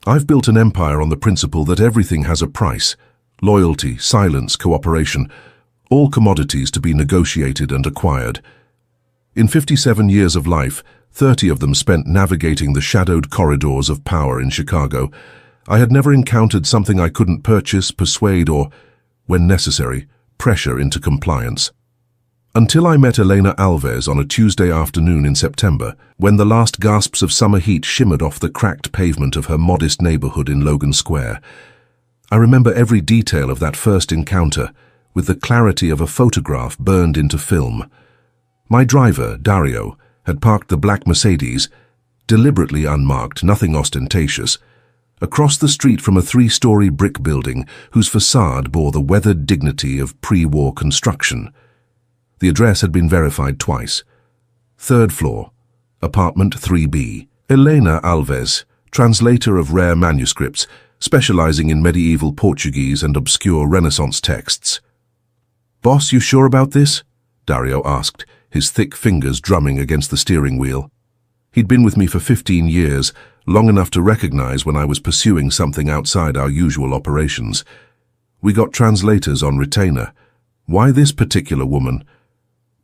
I've built an empire on the principle that everything has a price. Loyalty, silence, cooperation, all commodities to be negotiated and acquired. In 57 years of life, 30 of them spent navigating the shadowed corridors of power in Chicago, I had never encountered something I couldn't purchase, persuade, or, when necessary, pressure into compliance. Until I met Elena Alves on a Tuesday afternoon in September, when the last gasps of summer heat shimmered off the cracked pavement of her modest neighborhood in Logan Square. I remember every detail of that first encounter, with the clarity of a photograph burned into film. My driver, Dario, had parked the black Mercedes, deliberately unmarked, nothing ostentatious, across the street from a 3-story brick building whose facade bore the weathered dignity of pre-war construction. The address had been verified twice. 3rd floor, apartment 3B. Elena Alves, translator of rare manuscripts, specializing in medieval Portuguese and obscure Renaissance texts. "Boss, you sure about this?" Dario asked, his thick fingers drumming against the steering wheel. He'd been with me for 15 years, long enough to recognize when I was pursuing something outside our usual operations. "We got translators on retainer. Why this particular woman?"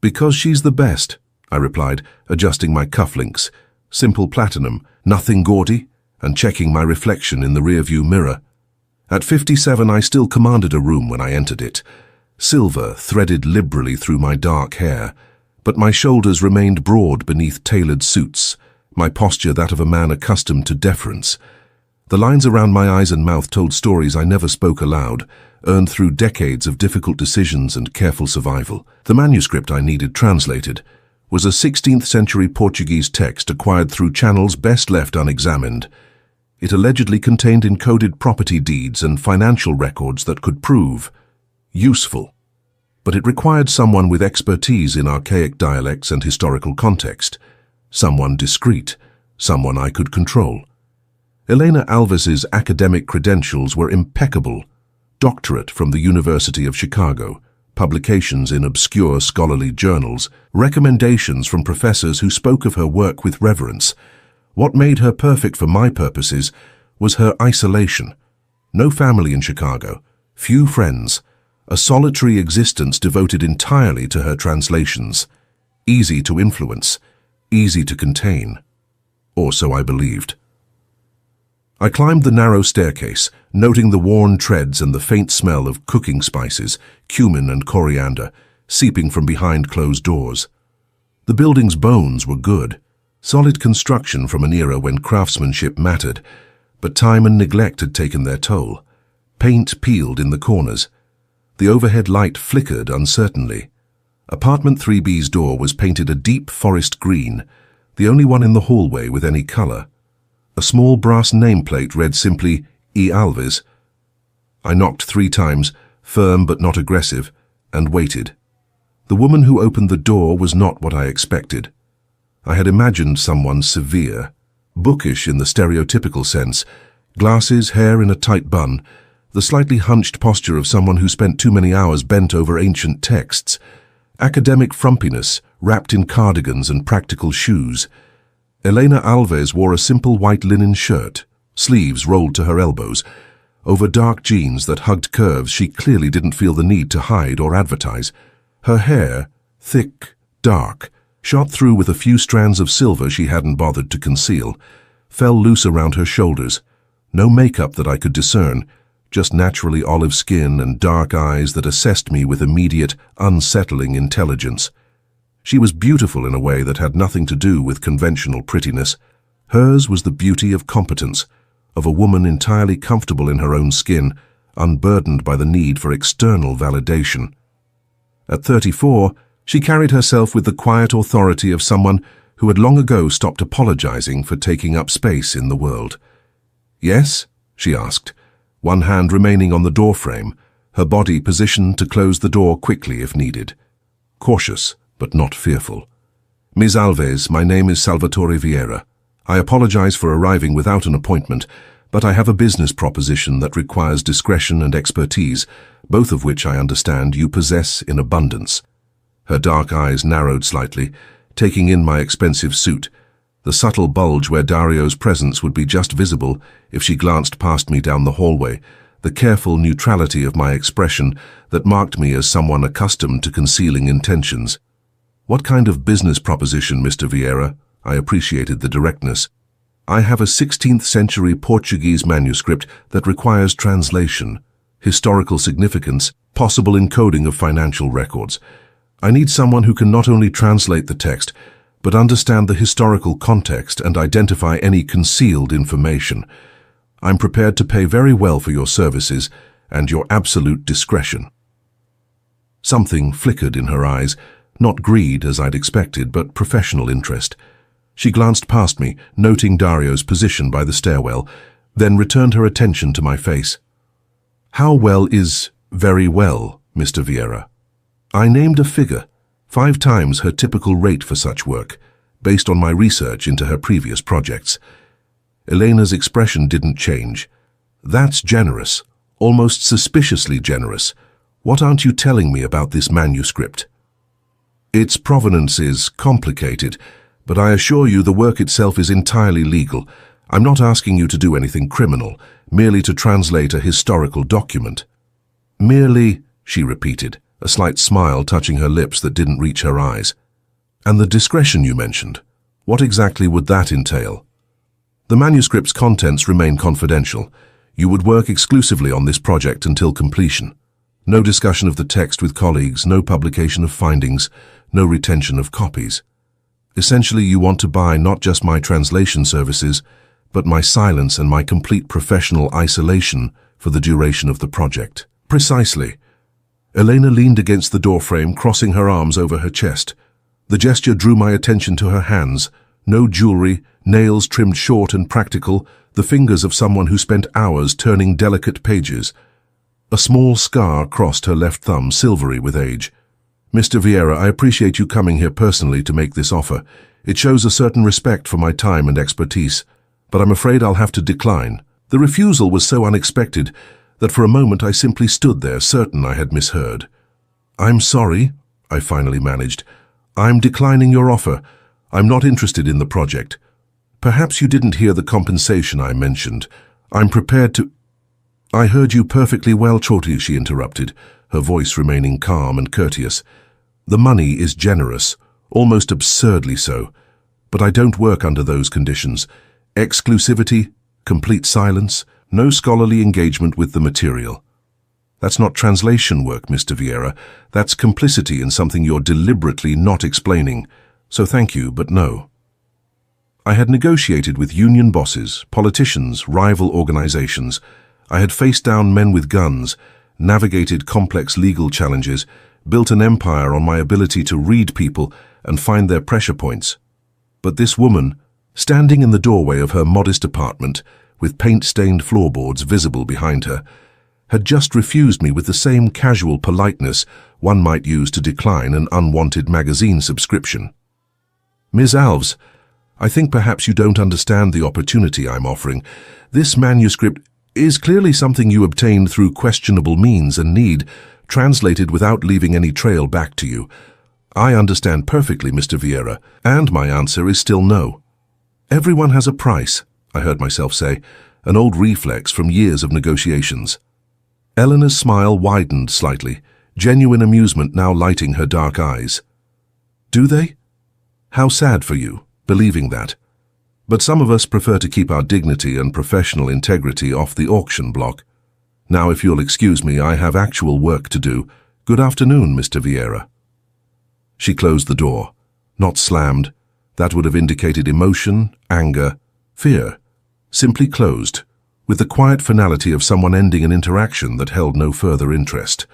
"Because she's the best," I replied, adjusting my cufflinks. Simple platinum, nothing gaudy, and checking my reflection in the rearview mirror. At 57, I still commanded a room when I entered it. Silver threaded liberally through my dark hair, but my shoulders remained broad beneath tailored suits, my posture that of a man accustomed to deference. The lines around my eyes and mouth told stories I never spoke aloud, earned through decades of difficult decisions and careful survival. The manuscript I needed translated was a 16th century Portuguese text acquired through channels best left unexamined. It allegedly contained encoded property deeds and financial records that could prove useful. But it required someone with expertise in archaic dialects and historical context, someone discreet, someone I could control. Elena Alves's academic credentials were impeccable. Doctorate from the University of Chicago, publications in obscure scholarly journals, recommendations from professors who spoke of her work with reverence. What made her perfect for my purposes was her isolation. No family in Chicago, few friends, a solitary existence devoted entirely to her translations. Easy to influence, easy to contain. Or so I believed. I climbed the narrow staircase, noting the worn treads and the faint smell of cooking spices, cumin and coriander, seeping from behind closed doors. The building's bones were good, solid construction from an era when craftsmanship mattered, but time and neglect had taken their toll. Paint peeled in the corners. The overhead light flickered uncertainly. Apartment 3B's door was painted a deep forest green, the only one in the hallway with any color. A small brass nameplate read simply, E. Alves. I knocked 3 times, firm but not aggressive, and waited. The woman who opened the door was not what I expected. I had imagined someone severe, bookish in the stereotypical sense, glasses, hair in a tight bun, the slightly hunched posture of someone who spent too many hours bent over ancient texts, academic frumpiness wrapped in cardigans and practical shoes. Elena Alves wore a simple white linen shirt, sleeves rolled to her elbows, over dark jeans that hugged curves she clearly didn't feel the need to hide or advertise. Her hair, thick, dark, shot through with a few strands of silver she hadn't bothered to conceal, fell loose around her shoulders. No makeup that I could discern, just naturally olive skin and dark eyes that assessed me with immediate, unsettling intelligence. She was beautiful in a way that had nothing to do with conventional prettiness. Hers was the beauty of competence, of a woman entirely comfortable in her own skin, unburdened by the need for external validation. At 34, she carried herself with the quiet authority of someone who had long ago stopped apologizing for taking up space in the world. "Yes?" she asked, one hand remaining on the doorframe, her body positioned to close the door quickly if needed. Cautious, but not fearful. "Ms. Alves, my name is Salvatore Vieira. I apologize for arriving without an appointment, but I have a business proposition that requires discretion and expertise, both of which I understand you possess in abundance." Her dark eyes narrowed slightly, taking in my expensive suit, the subtle bulge where Dario's presence would be just visible if she glanced past me down the hallway, the careful neutrality of my expression that marked me as someone accustomed to concealing intentions. "What kind of business proposition, Mr. Vieira?" I appreciated the directness. "I have a 16th century Portuguese manuscript that requires translation, historical significance, possible encoding of financial records. I need someone who can not only translate the text, but understand the historical context and identify any concealed information. I'm prepared to pay very well for your services and your absolute discretion." Something flickered in her eyes, not greed as I'd expected, but professional interest. She glanced past me, noting Dario's position by the stairwell, then returned her attention to my face. "How well is very well, Mr. Vieira?" I named a figure, 5 times her typical rate for such work, based on my research into her previous projects. Elena's expression didn't change. "That's generous, almost suspiciously generous. What aren't you telling me about this manuscript?" "Its provenance is complicated, but I assure you the work itself is entirely legal. I'm not asking you to do anything criminal, merely to translate a historical document." "Merely," she repeated, a slight smile touching her lips that didn't reach her eyes. "And the discretion you mentioned, what exactly would that entail?" "The manuscript's contents remain confidential. You would work exclusively on this project until completion. No discussion of the text with colleagues, no publication of findings, no retention of copies. Essentially, you want to buy not just my translation services, but my silence and my complete professional isolation for the duration of the project." "Precisely." Elena leaned against the doorframe, crossing her arms over her chest. The gesture drew my attention to her hands. No jewelry, nails trimmed short and practical, the fingers of someone who spent hours turning delicate pages. A small scar crossed her left thumb, silvery with age. "Mr. Vieira, I appreciate you coming here personally to make this offer. It shows a certain respect for my time and expertise, but I'm afraid I'll have to decline." The refusal was so unexpected that for a moment I simply stood there, certain I had misheard. "I'm sorry," I finally managed. "I'm declining your offer. I'm not interested in the project. Perhaps you didn't hear the compensation I mentioned. I'm prepared to—" "I heard you perfectly well, Choti," she interrupted, her voice remaining calm and courteous. "The money is generous, almost absurdly so, but I don't work under those conditions. Exclusivity, complete silence, no scholarly engagement with the material. That's not translation work, Mr. Vieira. That's complicity in something you're deliberately not explaining. So thank you, but no." I had negotiated with union bosses, politicians, rival organizations. I had faced down men with guns, navigated complex legal challenges, built an empire on my ability to read people and find their pressure points. But this woman, standing in the doorway of her modest apartment, with paint-stained floorboards visible behind her, had just refused me with the same casual politeness one might use to decline an unwanted magazine subscription. "Ms. Alves, I think perhaps you don't understand the opportunity I'm offering. This manuscript is clearly something you obtained through questionable means and need, translated without leaving any trail back to you. I understand perfectly, Mr. Vieira, and my answer is still no." "Everyone has a price," I heard myself say, an old reflex from years of negotiations. Eleanor's smile widened slightly, genuine amusement now lighting her dark eyes. "Do they? How sad for you, believing that. But some of us prefer to keep our dignity and professional integrity off the auction block. Now, if you'll excuse me, I have actual work to do. Good afternoon, Mr. Vieira." She closed the door, not slammed. That would have indicated emotion, anger, fear. Simply closed, with the quiet finality of someone ending an interaction that held no further interest.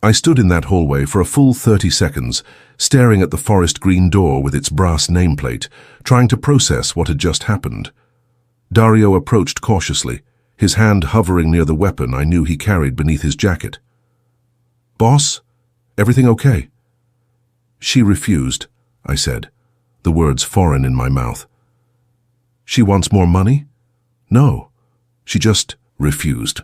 I stood in that hallway for a full 30 seconds, staring at the forest green door with its brass nameplate, trying to process what had just happened. Dario approached cautiously, his hand hovering near the weapon I knew he carried beneath his jacket. "Boss, everything okay?" "She refused," I said, the words foreign in my mouth. "She wants more money?" "No, she just refused."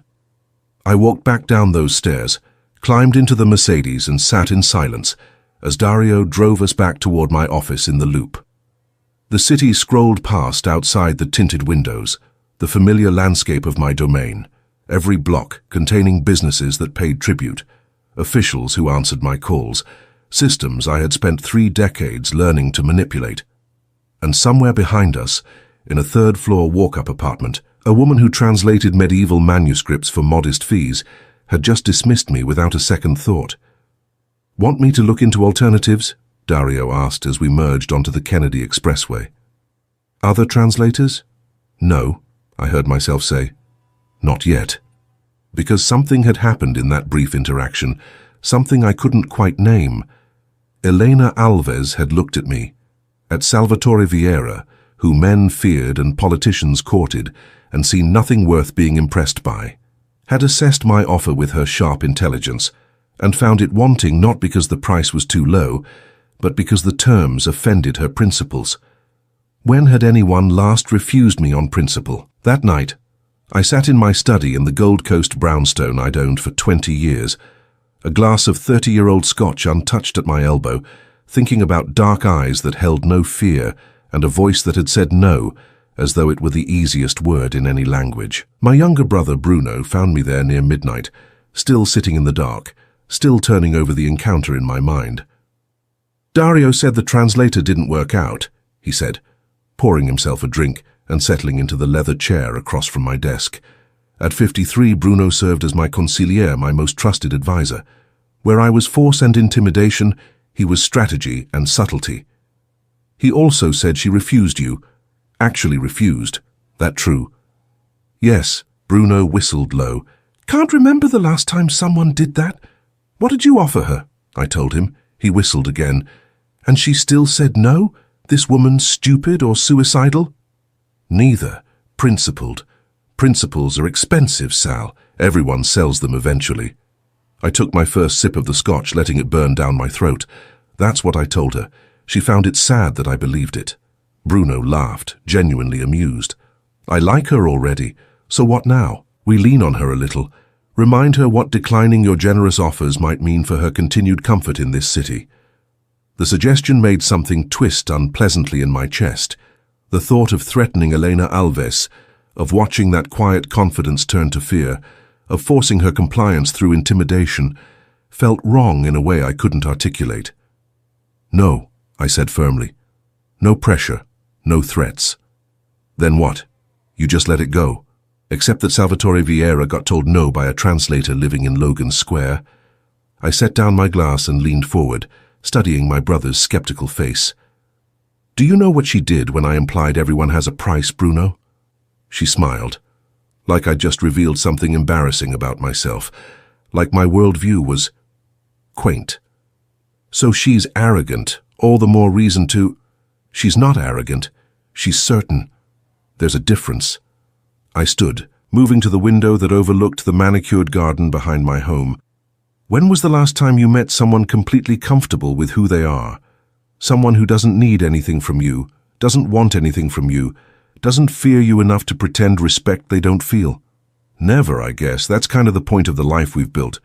I walked back down those stairs, climbed into the Mercedes and sat in silence as Dario drove us back toward my office in the Loop. The city scrolled past outside the tinted windows, the familiar landscape of my domain, every block containing businesses that paid tribute, officials who answered my calls, systems I had spent 3 decades learning to manipulate. And somewhere behind us, in a third-floor walk-up apartment, a woman who translated medieval manuscripts for modest fees had just dismissed me without a second thought. "Want me to look into alternatives?" Dario asked as we merged onto the Kennedy Expressway. "Other translators?" "No," I heard myself say. "Not yet." Because something had happened in that brief interaction, something I couldn't quite name. Elena Alves had looked at me, at Salvatore Vieira, who men feared and politicians courted, and seen nothing worth being impressed by, had assessed my offer with her sharp intelligence, and found it wanting not because the price was too low, but because the terms offended her principles. When had anyone last refused me on principle? That night, I sat in my study in the Gold Coast brownstone I'd owned for 20 years, a glass of 30-year-old scotch untouched at my elbow, thinking about dark eyes that held no fear and a voice that had said no, as though it were the easiest word in any language. My younger brother Bruno found me there near midnight, still sitting in the dark, still turning over the encounter in my mind. "Dario said the translator didn't work out," he said, pouring himself a drink and settling into the leather chair across from my desk. At 53, Bruno served as my consigliere, my most trusted advisor. Where I was force and intimidation, he was strategy and subtlety. He also said she refused you. Actually refused. That true? Yes, Bruno whistled low. "Can't remember the last time someone did that. What did you offer her?" I told him. He whistled again. "And she still said no? This woman stupid or suicidal?" "Neither. Principled. Principles are expensive, Sal. Everyone sells them eventually." I took my first sip of the scotch, letting it burn down my throat. That's what I told her. She found it sad that I believed it. Bruno laughed, genuinely amused. "I like her already, so what now?" We lean on her a little. Remind her what declining your generous offers might mean for her continued comfort in this city. The suggestion made something twist unpleasantly in my chest. The thought of threatening Elena Alves, of watching that quiet confidence turn to fear, of forcing her compliance through intimidation, felt wrong in a way I couldn't articulate. "No," I said firmly. "No pressure, no threats." "Then what? You just let it go?" Except that Salvatore Vieira got told no by a translator living in Logan Square. I set down my glass and leaned forward, studying my brother's skeptical face. "Do you know what she did when I implied everyone has a price, Bruno?" She smiled, like I'd just revealed something embarrassing about myself, like my worldview was quaint. "So she's arrogant, all the more reason to—" "She's not arrogant. She's certain. There's a difference." I stood, moving to the window that overlooked the manicured garden behind my home. "When was the last time you met someone completely comfortable with who they are? Someone who doesn't need anything from you, doesn't want anything from you, doesn't fear you enough to pretend respect they don't feel?" "Never, I guess. That's kind of the point of the life we've built."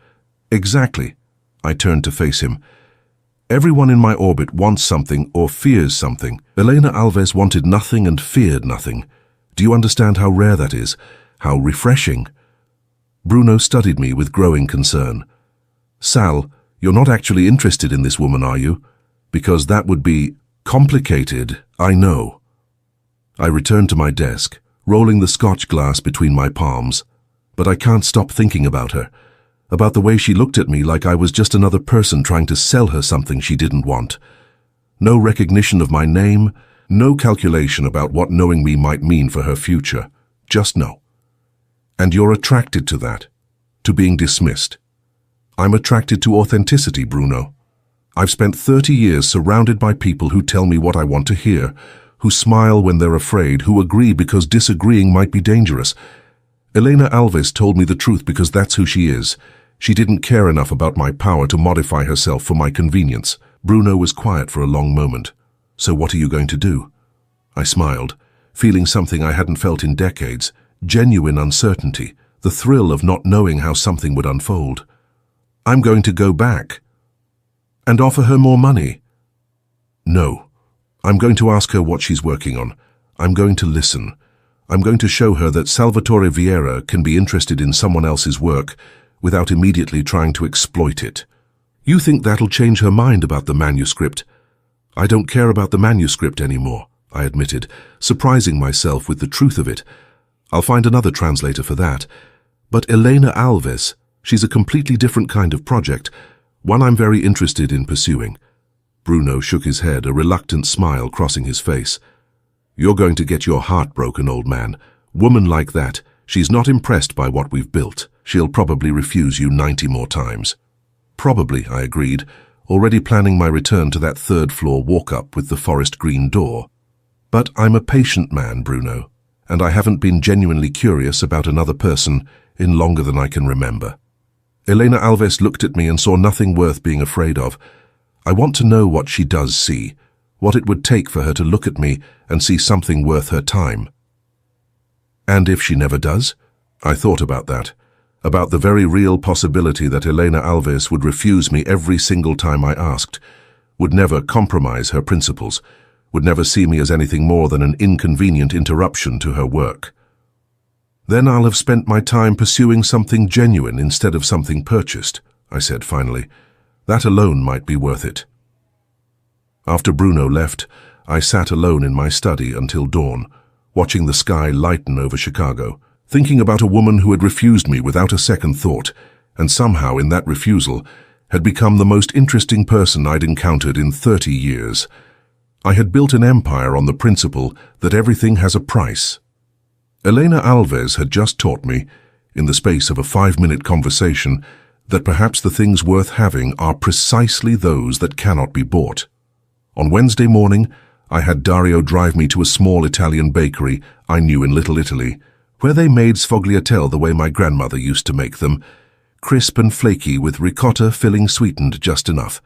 "Exactly." I turned to face him. "Everyone in my orbit wants something or fears something. Elena Alves wanted nothing and feared nothing. Do you understand how rare that is? How refreshing?" Bruno studied me with growing concern. "Sal, you're not actually interested in this woman, are you? Because that would be complicated, I know." I returned to my desk, rolling the scotch glass between my palms. But I can't stop thinking about her, about the way she looked at me like I was just another person trying to sell her something she didn't want. No recognition of my name, no calculation about what knowing me might mean for her future. Just no. And you're attracted to that, to being dismissed. I'm attracted to authenticity, Bruno. I've spent 30 years surrounded by people who tell me what I want to hear, who smile when they're afraid, who agree because disagreeing might be dangerous. Elena Alves told me the truth because that's who she is. She didn't care enough about my power to modify herself for my convenience. Bruno was quiet for a long moment. "So what are you going to do?" I smiled, feeling something I hadn't felt in decades, genuine uncertainty, the thrill of not knowing how something would unfold. "I'm going to go back." "And offer her more money?" "No. I'm going to ask her what she's working on. I'm going to listen. I'm going to show her that Salvatore Vieira can be interested in someone else's work without immediately trying to exploit it. You think that'll change her mind about the manuscript? I don't care about the manuscript anymore, I admitted, surprising myself with the truth of it. I'll find another translator for that. But Elena Alves, she's a completely different kind of project, one I'm very interested in pursuing. Bruno shook his head, a reluctant smile crossing his face. You're going to get your heart broken, old man. Woman like that, she's not impressed by what we've built. She'll probably refuse you 90 more times. Probably, I agreed, already planning my return to that third-floor walk-up with the forest green door. But I'm a patient man, Bruno, and I haven't been genuinely curious about another person in longer than I can remember. Elena Alves looked at me and saw nothing worth being afraid of. I want to know what she does see, what it would take for her to look at me and see something worth her time. And if she never does? I thought about that, about the very real possibility that Elena Alves would refuse me every single time I asked, would never compromise her principles, would never see me as anything more than an inconvenient interruption to her work. Then I'll have spent my time pursuing something genuine instead of something purchased, I said finally. That alone might be worth it. After Bruno left, I sat alone in my study until dawn, watching the sky lighten over Chicago, thinking about a woman who had refused me without a second thought, and somehow in that refusal had become the most interesting person I'd encountered in 30 years. I had built an empire on the principle that everything has a price. Elena Alves had just taught me, in the space of a 5-minute conversation, that perhaps the things worth having are precisely those that cannot be bought. On Wednesday morning, I had Dario drive me to a small Italian bakery I knew in Little Italy, where they made sfogliatelle the way my grandmother used to make them, crisp and flaky with ricotta filling sweetened just enough.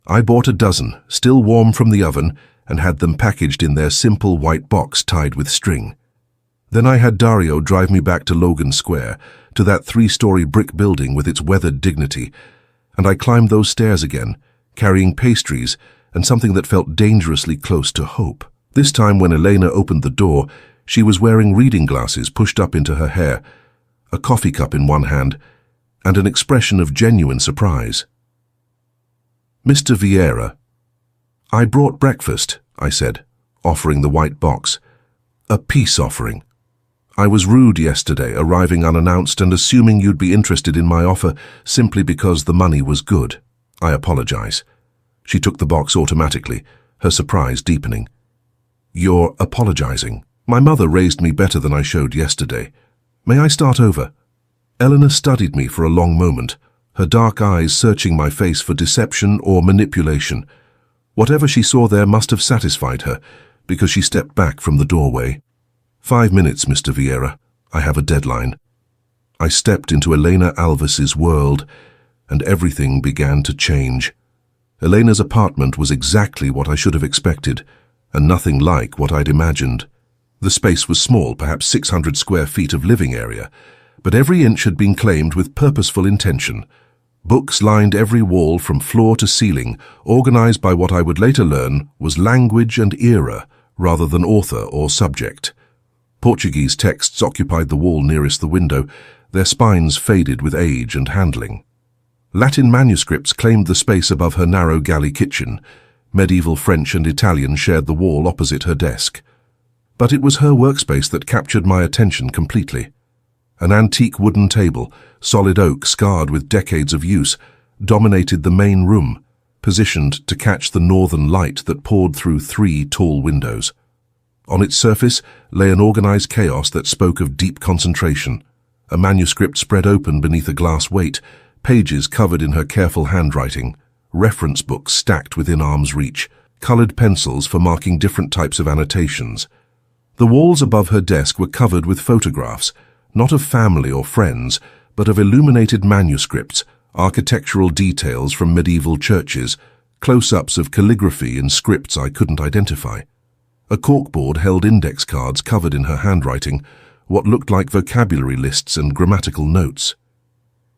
I bought a dozen, still warm from the oven, and had them packaged in their simple white box tied with string. Then I had Dario drive me back to Logan Square, to that 3-story brick building with its weathered dignity, and I climbed those stairs again, carrying pastries and something that felt dangerously close to hope. This time when Elena opened the door, she was wearing reading glasses pushed up into her hair, a coffee cup in one hand, and an expression of genuine surprise. Mr. Vieira. I brought breakfast, I said, offering the white box. A peace offering. I was rude yesterday, arriving unannounced and assuming you'd be interested in my offer simply because the money was good. I apologize. She took the box automatically, her surprise deepening. You're apologizing. My mother raised me better than I showed yesterday. May I start over? Eleanor studied me for a long moment, her dark eyes searching my face for deception or manipulation. Whatever she saw there must have satisfied her, because she stepped back from the doorway. 5 minutes, Mr. Vieira. I have a deadline. I stepped into Elena Alves's world, and everything began to change. Elena's apartment was exactly what I should have expected, and nothing like what I'd imagined. The space was small, perhaps 600 square feet of living area, but every inch had been claimed with purposeful intention. Books lined every wall from floor to ceiling, organized by what I would later learn was language and era rather than author or subject. Portuguese texts occupied the wall nearest the window, their spines faded with age and handling. Latin manuscripts claimed the space above her narrow galley kitchen. Medieval French and Italian shared the wall opposite her desk. But it was her workspace that captured my attention completely. An antique wooden table, solid oak scarred with decades of use, dominated the main room, positioned to catch the northern light that poured through 3 tall windows. On its surface lay an organized chaos that spoke of deep concentration. A manuscript spread open beneath a glass weight, pages covered in her careful handwriting, reference books stacked within arm's reach, colored pencils for marking different types of annotations. The walls above her desk were covered with photographs, not of family or friends, but of illuminated manuscripts, architectural details from medieval churches, close-ups of calligraphy in scripts I couldn't identify. A corkboard held index cards covered in her handwriting, what looked like vocabulary lists and grammatical notes.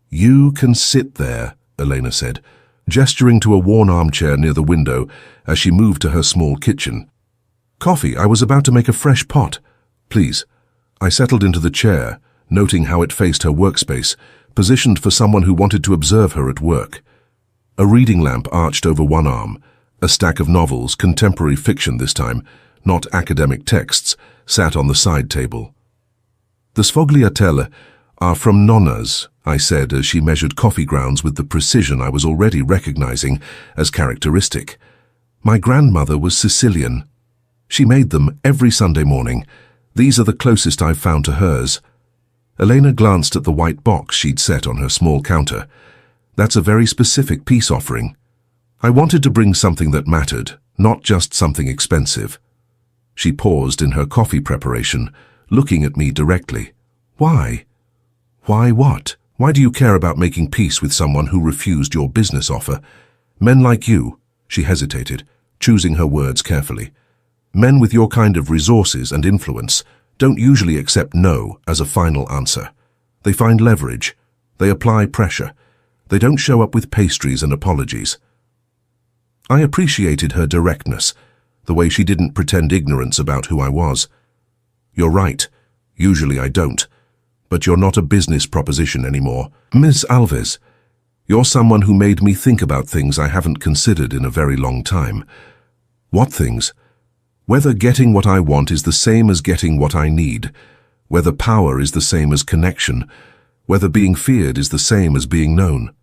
"You can sit there," Elena said, gesturing to a worn armchair near the window as she moved to her small kitchen. Coffee, I was about to make a fresh pot. Please. I settled into the chair, noting how it faced her workspace, positioned for someone who wanted to observe her at work. A reading lamp arched over one arm. A stack of novels, contemporary fiction this time, not academic texts, sat on the side table. The sfogliatelle are from Nonna's, I said as she measured coffee grounds with the precision I was already recognizing as characteristic. My grandmother was Sicilian. She made them every Sunday morning. These are the closest I've found to hers. Elena glanced at the white box she'd set on her small counter. That's a very specific peace offering. I wanted to bring something that mattered, not just something expensive. She paused in her coffee preparation, looking at me directly. Why? Why what? Why do you care about making peace with someone who refused your business offer? Men like you, she hesitated, choosing her words carefully. Men with your kind of resources and influence don't usually accept no as a final answer. They find leverage. They apply pressure. They don't show up with pastries and apologies. I appreciated her directness, the way she didn't pretend ignorance about who I was. You're right. Usually I don't. But you're not a business proposition anymore. Ms. Alves, you're someone who made me think about things I haven't considered in a very long time. What things? Whether getting what I want is the same as getting what I need. Whether power is the same as connection. Whether being feared is the same as being known.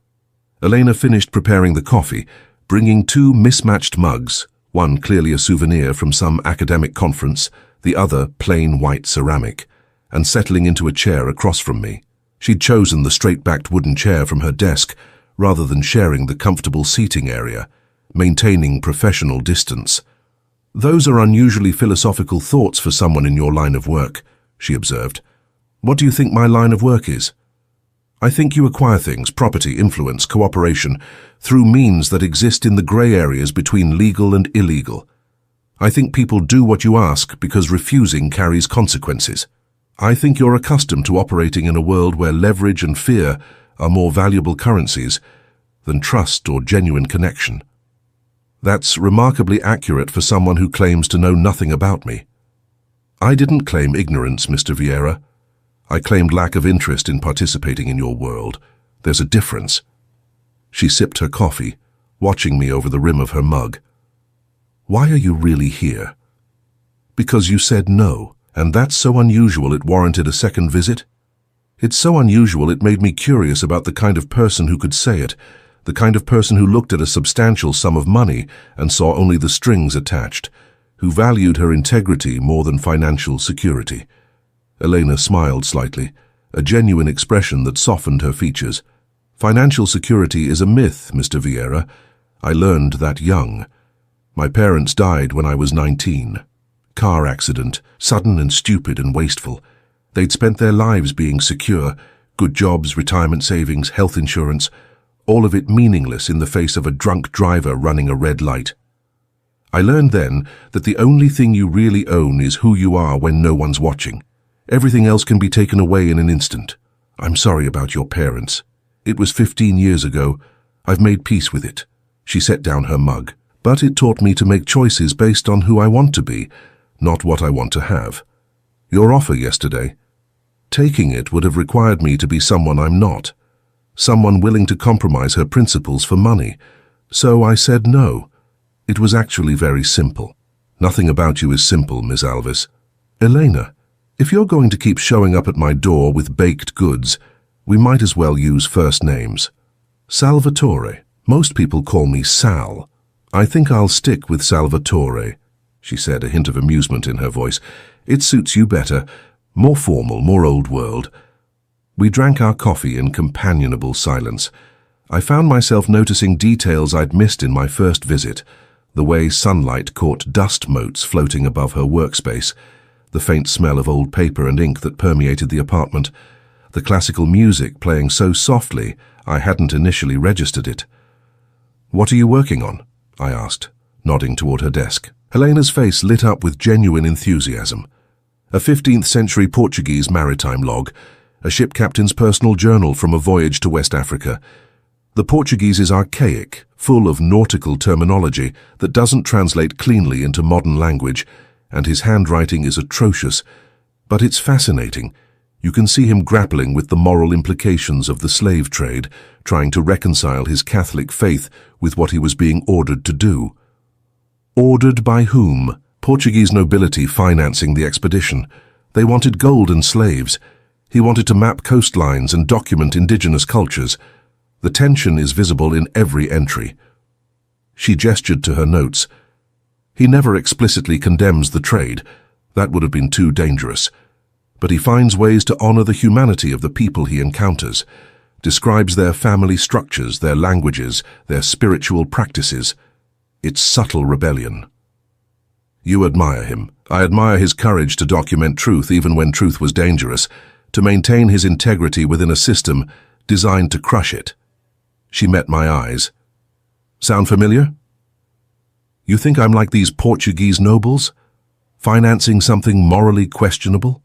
Elena finished preparing the coffee, bringing two mismatched mugs, one clearly a souvenir from some academic conference, the other plain white ceramic, and settling into a chair across from me. She'd chosen the straight-backed wooden chair from her desk rather than sharing the comfortable seating area, maintaining professional distance. Those are unusually philosophical thoughts for someone in your line of work, she observed. What do you think my line of work is? I think you acquire things, property, influence, cooperation, through means that exist in the grey areas between legal and illegal. I think people do what you ask because refusing carries consequences. I think you're accustomed to operating in a world where leverage and fear are more valuable currencies than trust or genuine connection. That's remarkably accurate for someone who claims to know nothing about me. I didn't claim ignorance, Mr. Vieira. I claimed lack of interest in participating in your world. There's a difference. She sipped her coffee, watching me over the rim of her mug. Why are you really here? Because you said no, and that's so unusual it warranted a second visit? It's so unusual it made me curious about the kind of person who could say it, the kind of person who looked at a substantial sum of money and saw only the strings attached, who valued her integrity more than financial security. Elena smiled slightly, a genuine expression that softened her features. Financial security is a myth, Mr. Vieira. I learned that young. My parents died when I was 19. Car accident, sudden and stupid and wasteful. They'd spent their lives being secure, good jobs, retirement savings, health insurance, all of it meaningless in the face of a drunk driver running a red light. I learned then that the only thing you really own is who you are when no one's watching. Everything else can be taken away in an instant. I'm sorry about your parents. It was 15 years ago. I've made peace with it. She set down her mug. But it taught me to make choices based on who I want to be, not what I want to have. Your offer yesterday. Taking it would have required me to be someone I'm not. Someone willing to compromise her principles for money. So I said no. It was actually very simple. Nothing about you is simple, Miss Alves. Elena, if you're going to keep showing up at my door with baked goods, we might as well use first names. Salvatore. Most people call me Sal. I think I'll stick with Salvatore, she said, a hint of amusement in her voice. It suits you better. More formal, more old world. We drank our coffee in companionable silence. I found myself noticing details I'd missed in my first visit, the way sunlight caught dust motes floating above her workspace, the faint smell of old paper and ink that permeated the apartment, the classical music playing so softly I hadn't initially registered it. What are you working on? I asked, nodding toward her desk. Helena's face lit up with genuine enthusiasm. A 15th century Portuguese maritime log, a ship captain's personal journal from a voyage to West Africa. The Portuguese is archaic, full of nautical terminology that doesn't translate cleanly into modern language, and his handwriting is atrocious, but it's fascinating. You can see him grappling with the moral implications of the slave trade, trying to reconcile his Catholic faith with what he was being ordered to do. Ordered by whom? Portuguese nobility financing the expedition. They wanted gold and slaves. He wanted to map coastlines and document indigenous cultures. The tension is visible in every entry. She gestured to her notes. He never explicitly condemns the trade. That would have been too dangerous. But he finds ways to honor the humanity of the people he encounters, describes their family structures, their languages, their spiritual practices. It's subtle rebellion. You admire him. I admire his courage to document truth even when truth was dangerous, to maintain his integrity within a system designed to crush it. She met my eyes. Sound familiar? You think I'm like these Portuguese nobles, financing something morally questionable?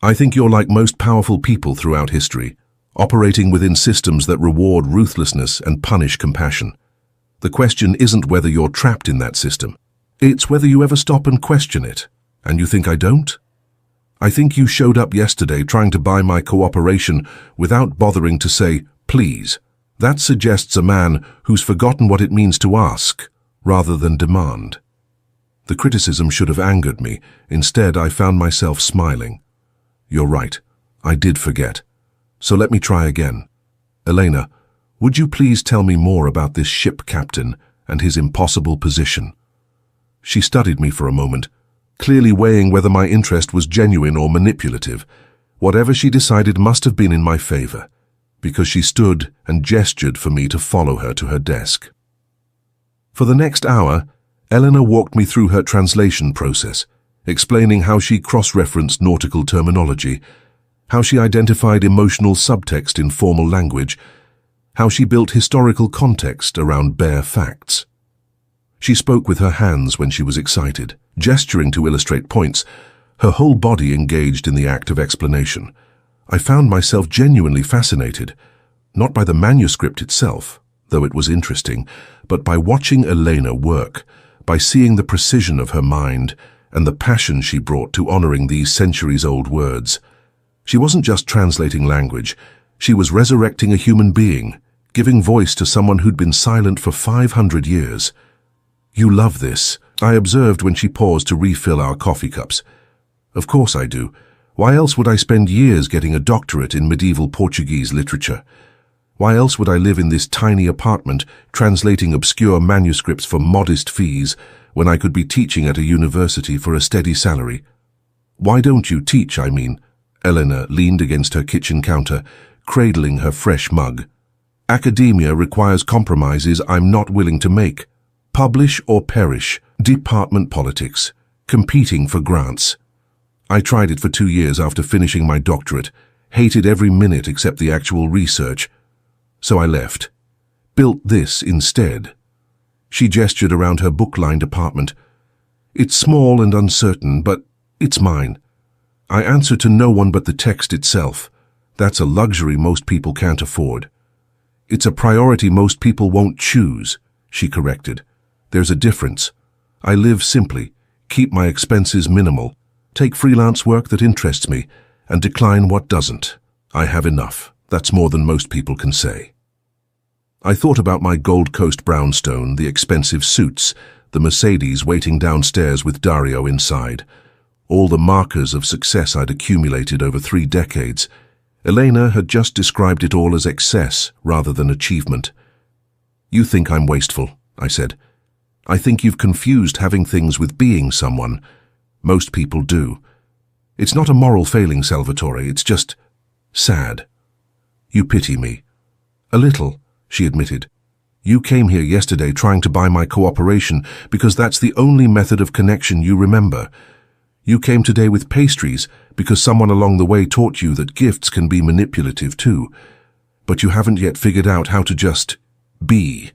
I think you're like most powerful people throughout history, operating within systems that reward ruthlessness and punish compassion. The question isn't whether you're trapped in that system. It's whether you ever stop and question it. And you think I don't? I think you showed up yesterday trying to buy my cooperation without bothering to say, please. That suggests a man who's forgotten what it means to ask, rather than demand. The criticism should have angered me. Instead, I found myself smiling. You're right. I did forget. So let me try again. Elena, would you please tell me more about this ship captain and his impossible position? She studied me for a moment, clearly weighing whether my interest was genuine or manipulative. Whatever she decided must have been in my favor, because she stood and gestured for me to follow her to her desk. For the next hour, Elena walked me through her translation process, explaining how she cross-referenced nautical terminology, how she identified emotional subtext in formal language, how she built historical context around bare facts. She spoke with her hands when she was excited, gesturing to illustrate points, her whole body engaged in the act of explanation. I found myself genuinely fascinated, not by the manuscript itself, though it was interesting, but by watching Elena work, by seeing the precision of her mind and the passion she brought to honoring these centuries-old words. She wasn't just translating language, she was resurrecting a human being, giving voice to someone who'd been silent for 500 years. You love this, I observed when she paused to refill our coffee cups. Of course I do. Why else would I spend years getting a doctorate in medieval Portuguese literature? Why else would I live in this tiny apartment, translating obscure manuscripts for modest fees, when I could be teaching at a university for a steady salary? Why don't you teach, I mean? Elena leaned against her kitchen counter, cradling her fresh mug. Academia requires compromises I'm not willing to make. Publish or perish, department politics, competing for grants. I tried it for 2 years after finishing my doctorate, hated every minute except the actual research. So I left. Built this instead. She gestured around her book-lined apartment. It's small and uncertain, but it's mine. I answer to no one but the text itself. That's a luxury most people can't afford. It's a priority most people won't choose, she corrected. There's a difference. I live simply, keep my expenses minimal, take freelance work that interests me, and decline what doesn't. I have enough. That's more than most people can say. I thought about my Gold Coast brownstone, the expensive suits, the Mercedes waiting downstairs with Dario inside, all the markers of success I'd accumulated over 3 decades. Elena had just described it all as excess rather than achievement. You think I'm wasteful, I said. I think you've confused having things with being someone. Most people do. It's not a moral failing, Salvatore, it's just sad. You pity me. A little, she admitted. You came here yesterday trying to buy my cooperation because that's the only method of connection you remember. You came today with pastries because someone along the way taught you that gifts can be manipulative too. But you haven't yet figured out how to just be.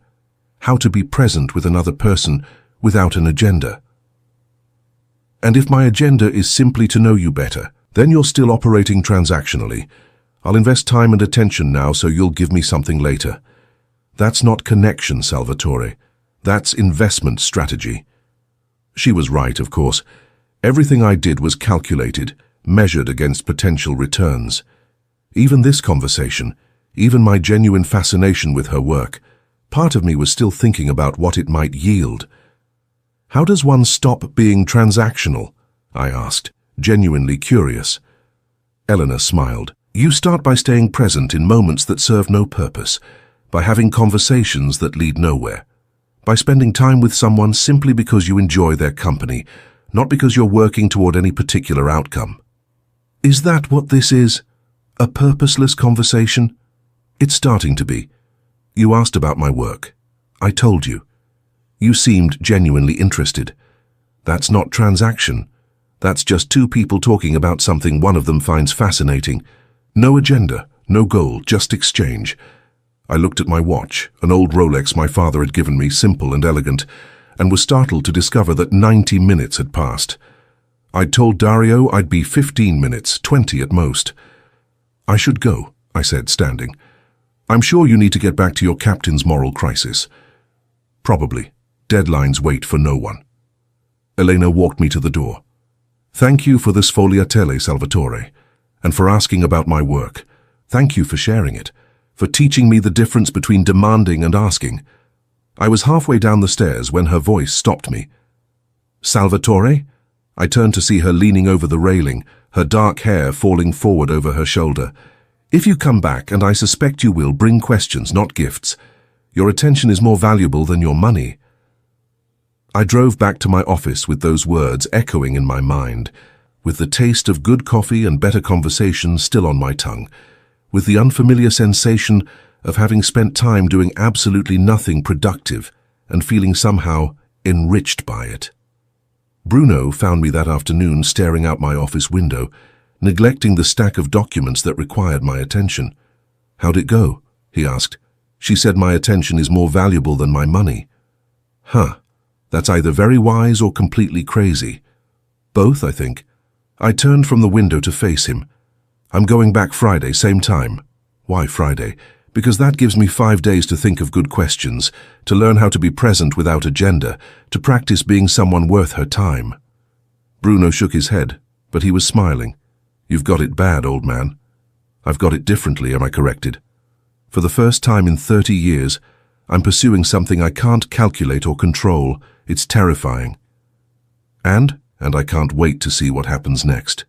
How to be present with another person without an agenda. And if my agenda is simply to know you better, then you're still operating transactionally. I'll invest time and attention now so you'll give me something later. That's not connection, Salvatore. That's investment strategy. She was right, of course. Everything I did was calculated, measured against potential returns. Even this conversation, even my genuine fascination with her work, part of me was still thinking about what it might yield. "How does one stop being transactional?" I asked, genuinely curious. Eleanor smiled. "You start by staying present in moments that serve no purpose, by having conversations that lead nowhere, by spending time with someone simply because you enjoy their company, not because you're working toward any particular outcome." Is that what this is? A purposeless conversation? It's starting to be. You asked about my work. I told you. You seemed genuinely interested. That's not transaction. That's just two people talking about something one of them finds fascinating. No agenda, no goal, just exchange. I looked at my watch, an old Rolex my father had given me, simple and elegant, and was startled to discover that 90 minutes had passed. I'd told Dario I'd be 15 minutes, 20 at most. "I should go," I said, standing. "I'm sure you need to get back to your captain's moral crisis." "Probably. Deadlines wait for no one." Elena walked me to the door. "Thank you for the sfogliatelle, Salvatore, and for asking about my work. Thank you for sharing it, for teaching me the difference between demanding and asking." I was halfway down the stairs when her voice stopped me. "Salvatore?" I turned to see her leaning over the railing, her dark hair falling forward over her shoulder. "If you come back, and I suspect you will, bring questions, not gifts. Your attention is more valuable than your money." I drove back to my office with those words echoing in my mind, with the taste of good coffee and better conversation still on my tongue, with the unfamiliar sensation of having spent time doing absolutely nothing productive and feeling somehow enriched by it. Bruno found me that afternoon staring out my office window, neglecting the stack of documents that required my attention. "How'd it go?" he asked. "She said my attention is more valuable than my money." Huh. That's either very wise or completely crazy. Both, I think. I turned from the window to face him. "I'm going back Friday, same time." "Why Friday?" "Because that gives me 5 days to think of good questions, to learn how to be present without agenda, to practice being someone worth her time." Bruno shook his head, but he was smiling. "You've got it bad, old man." "I've got it differently," I corrected. "For the first time in 30 years, I'm pursuing something I can't calculate or control. It's terrifying. And I can't wait to see what happens next."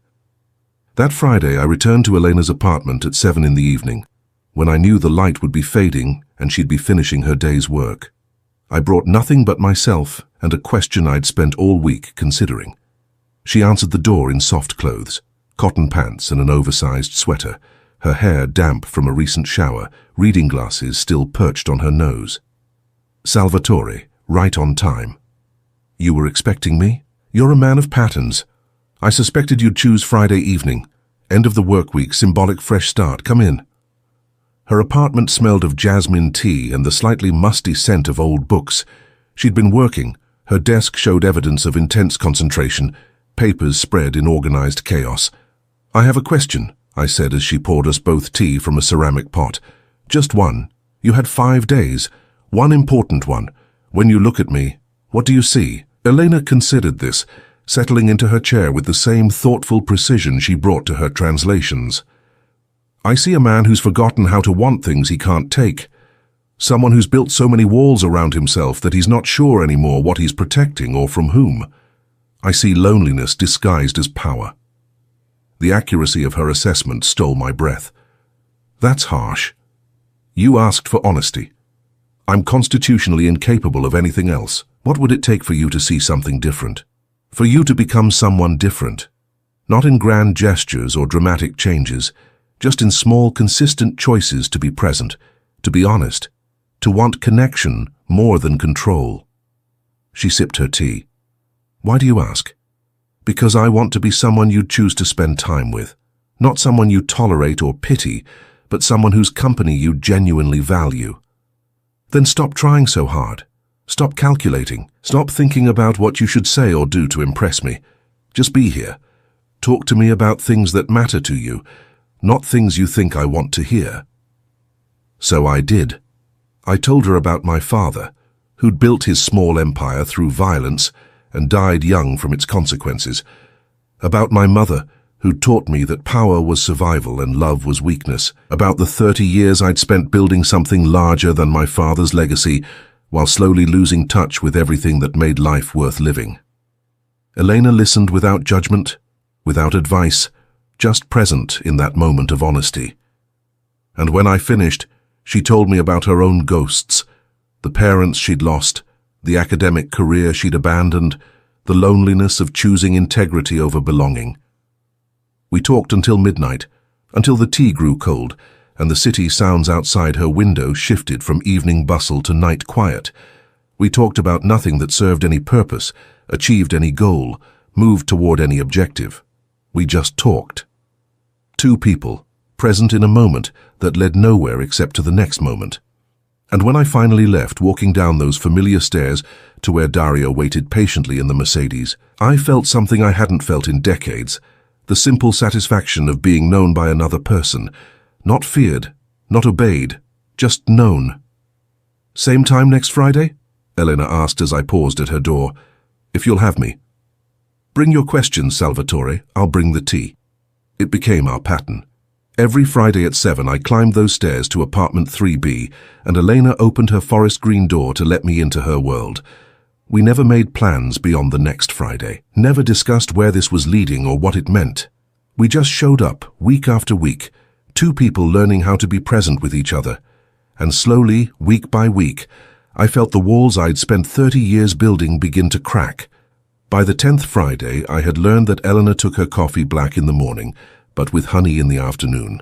That Friday, I returned to Elena's apartment at 7 in the evening, when I knew the light would be fading and she'd be finishing her day's work. I brought nothing but myself and a question I'd spent all week considering. She answered the door in soft clothes, cotton pants and an oversized sweater, her hair damp from a recent shower, reading glasses still perched on her nose. "Salvatore, right on time." "You were expecting me? You're a man of patterns. I suspected you'd choose Friday evening. End of the work week, symbolic fresh start. Come in." Her apartment smelled of jasmine tea and the slightly musty scent of old books. She'd been working. Her desk showed evidence of intense concentration, papers spread in organized chaos. "I have a question," I said as she poured us both tea from a ceramic pot. "Just one. You had 5 days. One important one. When you look at me, what do you see?" Elena considered this, settling into her chair with the same thoughtful precision she brought to her translations. "I see a man who's forgotten how to want things he can't take. Someone who's built so many walls around himself that he's not sure anymore what he's protecting or from whom. I see loneliness disguised as power." The accuracy of her assessment stole my breath. "That's harsh. You asked for honesty. I'm constitutionally incapable of anything else. What would it take for you to see something different? For you to become someone different? Not in grand gestures or dramatic changes, just in small, consistent choices to be present, to be honest, to want connection more than control." She sipped her tea. "Why do you ask?" "Because I want to be someone you'd choose to spend time with. Not someone you tolerate or pity, but someone whose company you genuinely value." "Then stop trying so hard. Stop calculating. Stop thinking about what you should say or do to impress me. Just be here. Talk to me about things that matter to you, not things you think I want to hear." So I did. I told her about my father, who'd built his small empire through violence and died young from its consequences, About my mother, who taught me that power was survival and love was weakness. About the 30 years I'd spent building something larger than my father's legacy, while slowly losing touch with everything that made life worth living. Elena listened without judgment, without advice, just present in that moment of honesty. And when I finished, she told me about her own ghosts, the parents she'd lost, the academic career she'd abandoned, the loneliness of choosing integrity over belonging. We talked until midnight, until the tea grew cold, and the city sounds outside her window shifted from evening bustle to night quiet. We talked about nothing that served any purpose, achieved any goal, moved toward any objective. We just talked. Two people, present in a moment that led nowhere except to the next moment. And when I finally left, walking down those familiar stairs to where Dario waited patiently in the Mercedes, I felt something I hadn't felt in decades, the simple satisfaction of being known by another person, not feared, not obeyed, just known. "Same time next Friday?" Elena asked as I paused at her door. "If you'll have me." "Bring your questions, Salvatore. I'll bring the tea." It became our pattern. Every Friday at 7 I climbed those stairs to apartment 3B, and Elena opened her forest green door to let me into her world. We never made plans beyond the next Friday, never discussed where this was leading or what it meant. We just showed up, week after week, two people learning how to be present with each other. And slowly, week by week, I felt the walls I'd spent 30 years building begin to crack. By the 10th Friday, I had learned that Elena took her coffee black in the morning, but with honey in the afternoon,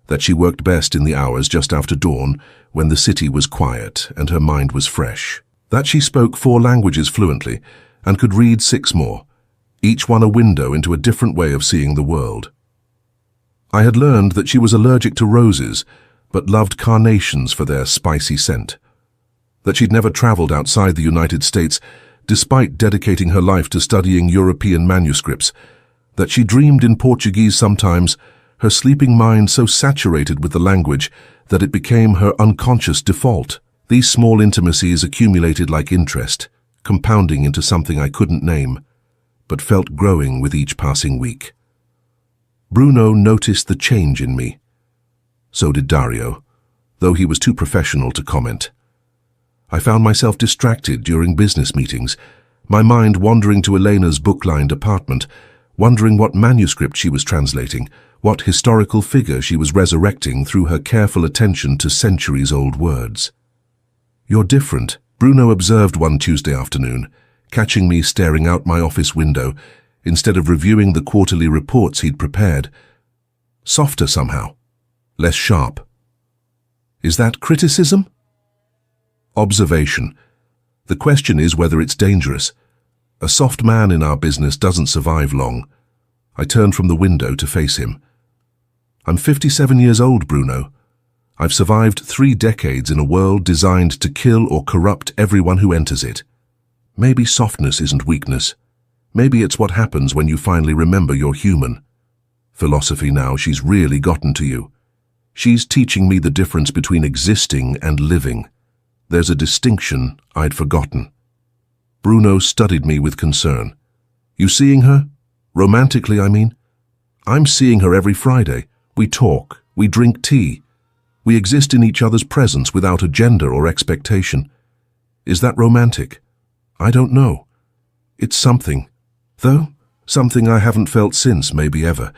that she worked best in the hours just after dawn, when the city was quiet and her mind was fresh, that she spoke 4 languages fluently and could read 6 more, each one a window into a different way of seeing the world. I had learned that she was allergic to roses, but loved carnations for their spicy scent, that she'd never traveled outside the United States, despite dedicating her life to studying European manuscripts, that she dreamed in Portuguese sometimes, her sleeping mind so saturated with the language that it became her unconscious default. These small intimacies accumulated like interest, compounding into something I couldn't name, but felt growing with each passing week. Bruno noticed the change in me. So did Dario, though he was too professional to comment. I found myself distracted during business meetings, my mind wandering to Elena's book-lined apartment, wondering what manuscript she was translating, what historical figure she was resurrecting through her careful attention to centuries-old words. "You're different," Bruno observed one Tuesday afternoon, catching me staring out my office window instead of reviewing the quarterly reports he'd prepared. "Softer somehow, less sharp." Is that criticism? Observation. The question is whether it's dangerous. A soft man in our business doesn't survive long. I turned from the window to face him. "I'm 57 years old, Bruno. I've survived 3 decades in a world designed to kill or corrupt everyone who enters it. Maybe softness isn't weakness. Maybe it's what happens when you finally remember you're human." Philosophy now, she's really gotten to you. She's teaching me the difference between existing and living. There's a distinction I'd forgotten. Bruno studied me with concern. "You seeing her? Romantically, I mean?" "I'm seeing her every Friday. We talk, we drink tea. We exist in each other's presence without agenda or expectation. Is that romantic? I don't know. It's something. Though, something I haven't felt since, maybe ever.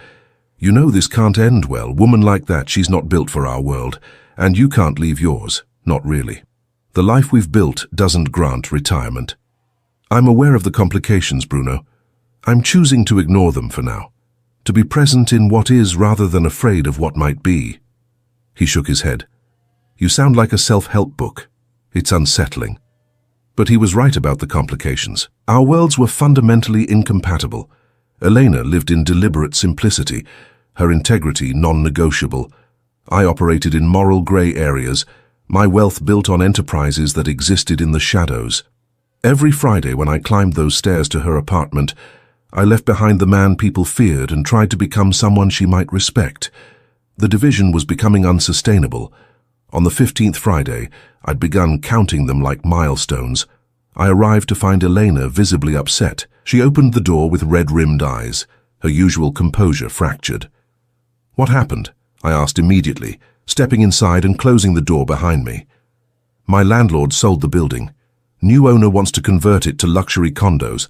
You know this can't end well. Woman like that, she's not built for our world. And you can't leave yours. Not really. The life we've built doesn't grant retirement. I'm aware of the complications, Bruno. I'm choosing to ignore them for now. To be present in what is rather than afraid of what might be." He shook his head. "You sound like a self-help book. It's unsettling." But he was right about the complications. Our worlds were fundamentally incompatible. Elena lived in deliberate simplicity, her integrity non-negotiable. I operated in moral grey areas, my wealth built on enterprises that existed in the shadows. Every Friday when I climbed those stairs to her apartment, I left behind the man people feared and tried to become someone she might respect. The division was becoming unsustainable. On the 15th Friday, I'd begun counting them like milestones. I arrived to find Elena visibly upset. She opened the door with red-rimmed eyes. her usual composure fractured. "What happened?" I asked immediately, stepping inside and closing the door behind me. "My landlord sold the building. New owner wants to convert it to luxury condos.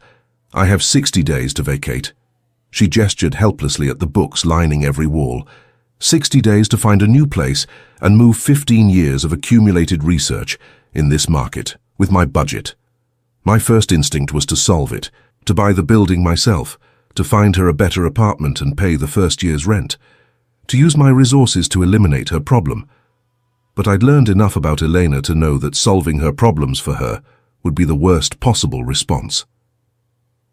I have 60 days to vacate." She gestured helplessly at the books lining every wall. 60 days to find a new place and move 15 years of accumulated research in this market, with my budget. My first instinct was to solve it, to buy the building myself, to find her a better apartment and pay the first year's rent, to use my resources to eliminate her problem. But I'd learned enough about Elena to know that solving her problems for her would be the worst possible response.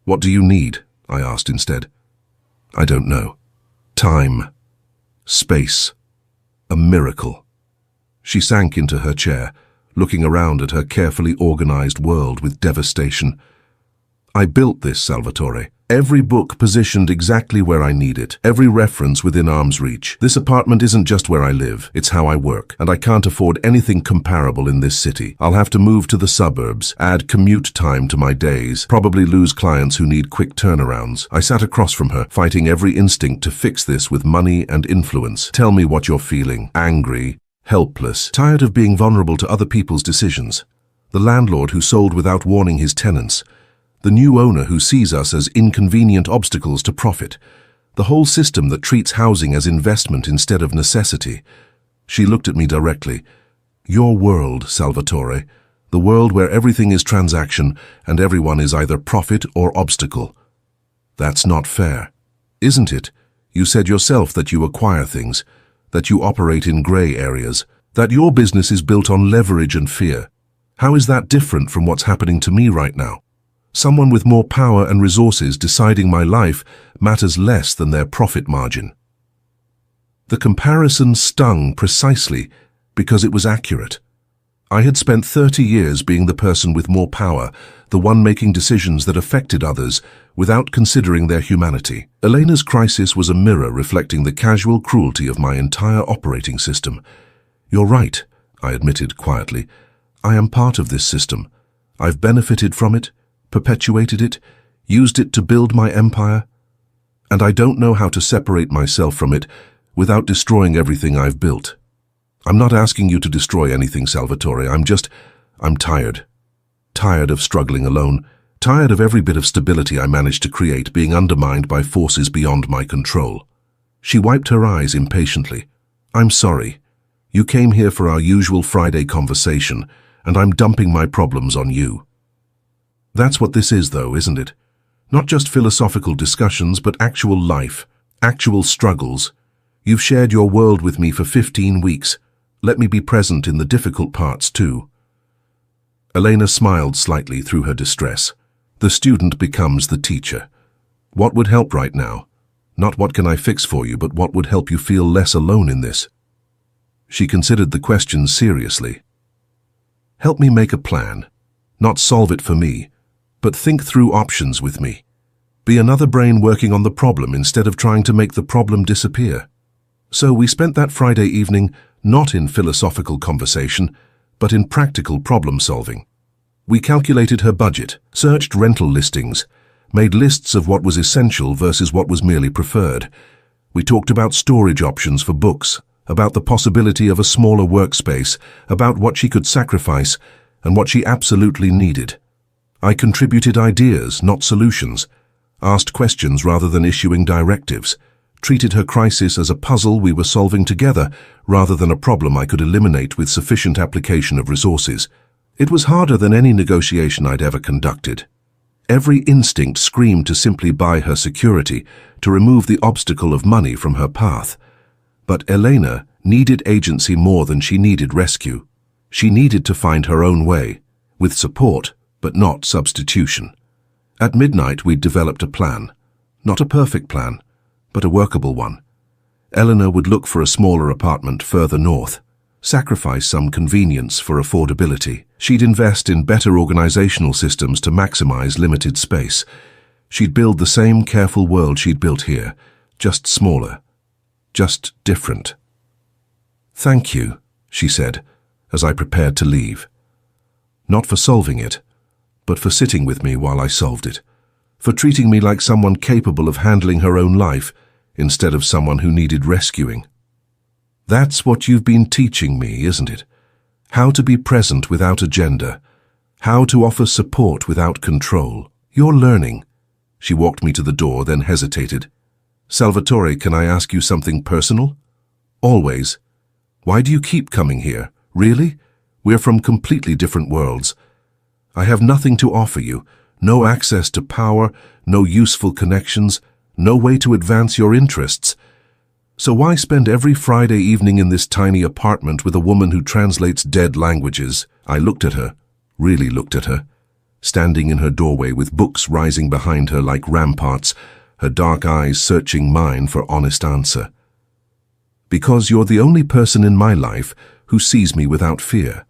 "What do you need?" I asked instead. "I don't know. Time. Space. A miracle." She sank into her chair, looking around at her carefully organized world with devastation. "I built this, Salvatore. Every book positioned exactly where I need it, every reference within arm's reach. This apartment isn't just where I live, it's how I work, and I can't afford anything comparable in this city. I'll have to move to the suburbs, add commute time to my days, probably lose clients who need quick turnarounds." I sat across from her, fighting every instinct to fix this with money and influence. "Tell me what you're feeling. Angry, helpless, tired of being vulnerable to other people's decisions. The landlord who sold without warning his tenants. The new owner who sees us as inconvenient obstacles to profit. The whole system that treats housing as investment instead of necessity." She looked at me directly. "Your world, Salvatore. The world where everything is transaction and everyone is either profit or obstacle. That's not fair. Isn't it? You said yourself that you acquire things, that you operate in gray areas, that your business is built on leverage and fear. How is that different from what's happening to me right now? Someone with more power and resources deciding my life matters less than their profit margin." The comparison stung precisely because it was accurate. I had spent 30 years being the person with more power, the one making decisions that affected others without considering their humanity. Elena's crisis was a mirror reflecting the casual cruelty of my entire operating system. "You're right," I admitted quietly. "I am part of this system. I've benefited from it, perpetuated it, used it to build my empire, and I don't know how to separate myself from it without destroying everything I've built. I'm not asking you to destroy anything, Salvatore. I'm tired. Tired of struggling alone, tired of every bit of stability I managed to create being undermined by forces beyond my control." She wiped her eyes impatiently. "I'm sorry. You came here for our usual Friday conversation, and I'm dumping my problems on you." That's what this is, though, isn't it? Not just philosophical discussions, but actual life, actual struggles. You've shared your world with me for 15 weeks. Let me be present in the difficult parts, too. Elena smiled slightly through her distress. The student becomes the teacher. What would help right now? Not what can I fix for you, but what would help you feel less alone in this? She considered the question seriously. Help me make a plan. Not solve it for me, but think through options with me. Be another brain working on the problem instead of trying to make the problem disappear. So we spent that Friday evening not in philosophical conversation, but in practical problem solving. We calculated her budget, searched rental listings, made lists of what was essential versus what was merely preferred. We talked about storage options for books, about the possibility of a smaller workspace, about what she could sacrifice and what she absolutely needed. I contributed ideas, not solutions, asked questions rather than issuing directives, treated her crisis as a puzzle we were solving together rather than a problem I could eliminate with sufficient application of resources. It was harder than any negotiation I'd ever conducted. Every instinct screamed to simply buy her security, to remove the obstacle of money from her path. But Elena needed agency more than she needed rescue. She needed to find her own way, with support, but not substitution. At midnight, we'd developed a plan. Not a perfect plan, but a workable one. Eleanor would look for a smaller apartment further north, sacrifice some convenience for affordability. She'd invest in better organizational systems to maximize limited space. She'd build the same careful world she'd built here, just smaller, just different. "Thank you," she said, as I prepared to leave. Not for solving it, but for sitting with me while I solved it. for treating me like someone capable of handling her own life instead of someone who needed rescuing. That's what you've been teaching me, isn't it? How to be present without agenda. How to offer support without control. You're learning. She walked me to the door, then hesitated. Salvatore, can I ask you something personal? Always. Why do you keep coming here? Really? We're from completely different worlds. I have nothing to offer you. No access to power, no useful connections, no way to advance your interests. So why spend every Friday evening in this tiny apartment with a woman who translates dead languages? I looked at her, really looked at her, standing in her doorway with books rising behind her like ramparts, her dark eyes searching mine for honest answer. Because you're the only person in my life who sees me without fear.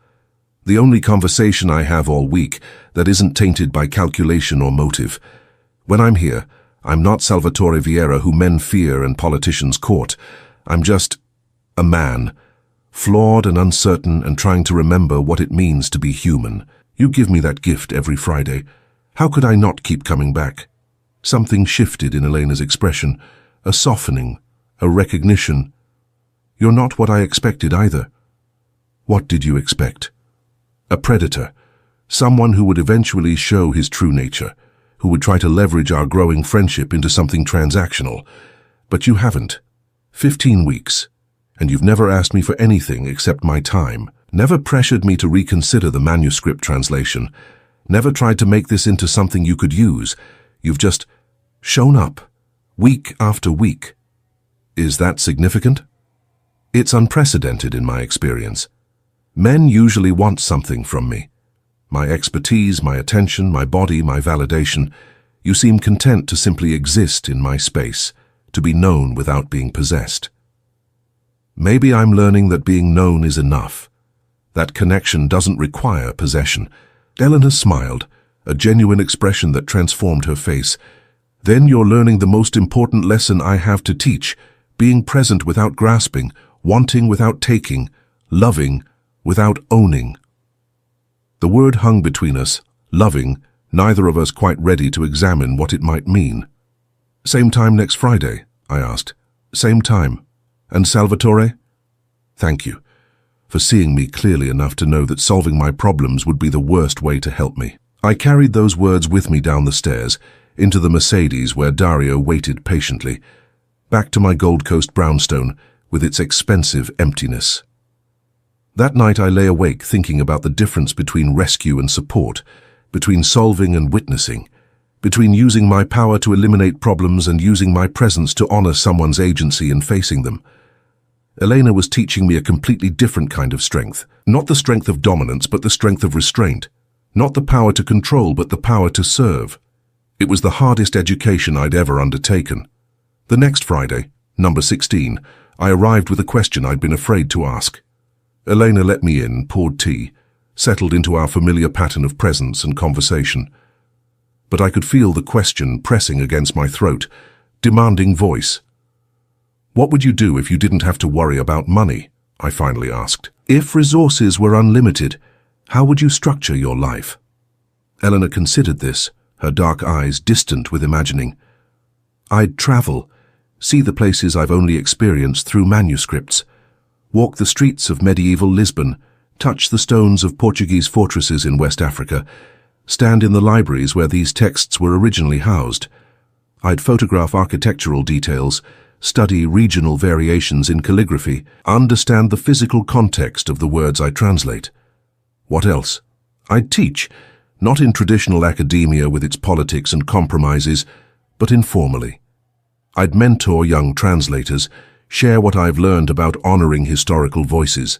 The only conversation I have all week that isn't tainted by calculation or motive. When I'm here, I'm not Salvatore Vieira who men fear and politicians court. I'm just a man, flawed and uncertain and trying to remember what it means to be human. You give me that gift every Friday. How could I not keep coming back? Something shifted in Elena's expression, a softening, a recognition. You're not what I expected either. What did you expect? A predator, someone who would eventually show his true nature, who would try to leverage our growing friendship into something transactional. But you haven't. 15 weeks. And you've never asked me for anything except my time. Never pressured me to reconsider the manuscript translation. Never tried to make this into something you could use. You've just shown up, week after week. Is that significant? It's unprecedented in my experience. Men usually want something from me. My expertise, my attention, my body, my validation. You seem content to simply exist in my space, to be known without being possessed. Maybe I'm learning that being known is enough. That connection doesn't require possession. Eleanor smiled, a genuine expression that transformed her face. Then you're learning the most important lesson I have to teach, being present without grasping, wanting without taking, loving without owning. The word hung between us, loving, neither of us quite ready to examine what it might mean. Same time next Friday, I asked. Same time. And Salvatore? Thank you for seeing me clearly enough to know that solving my problems would be the worst way to help me. I carried those words with me down the stairs, into the Mercedes where Dario waited patiently, back to my Gold Coast brownstone with its expensive emptiness. That night I lay awake thinking about the difference between rescue and support, between solving and witnessing, between using my power to eliminate problems and using my presence to honor someone's agency in facing them. Elena was teaching me a completely different kind of strength, not the strength of dominance but the strength of restraint, not the power to control but the power to serve. It was the hardest education I'd ever undertaken. The next Friday, number 16, I arrived with a question I'd been afraid to ask. Elena let me in, poured tea, settled into our familiar pattern of presence and conversation. But I could feel the question pressing against my throat, demanding voice. What would you do if you didn't have to worry about money? I finally asked. If resources were unlimited, how would you structure your life? Eleanor considered this, her dark eyes distant with imagining. I'd travel, see the places I've only experienced through manuscripts, walk the streets of medieval Lisbon, touch the stones of Portuguese fortresses in West Africa, stand in the libraries where these texts were originally housed. I'd photograph architectural details, study regional variations in calligraphy, understand the physical context of the words I translate. What else? I'd teach, not in traditional academia with its politics and compromises, but informally. I'd mentor young translators, share what I've learned about honoring historical voices.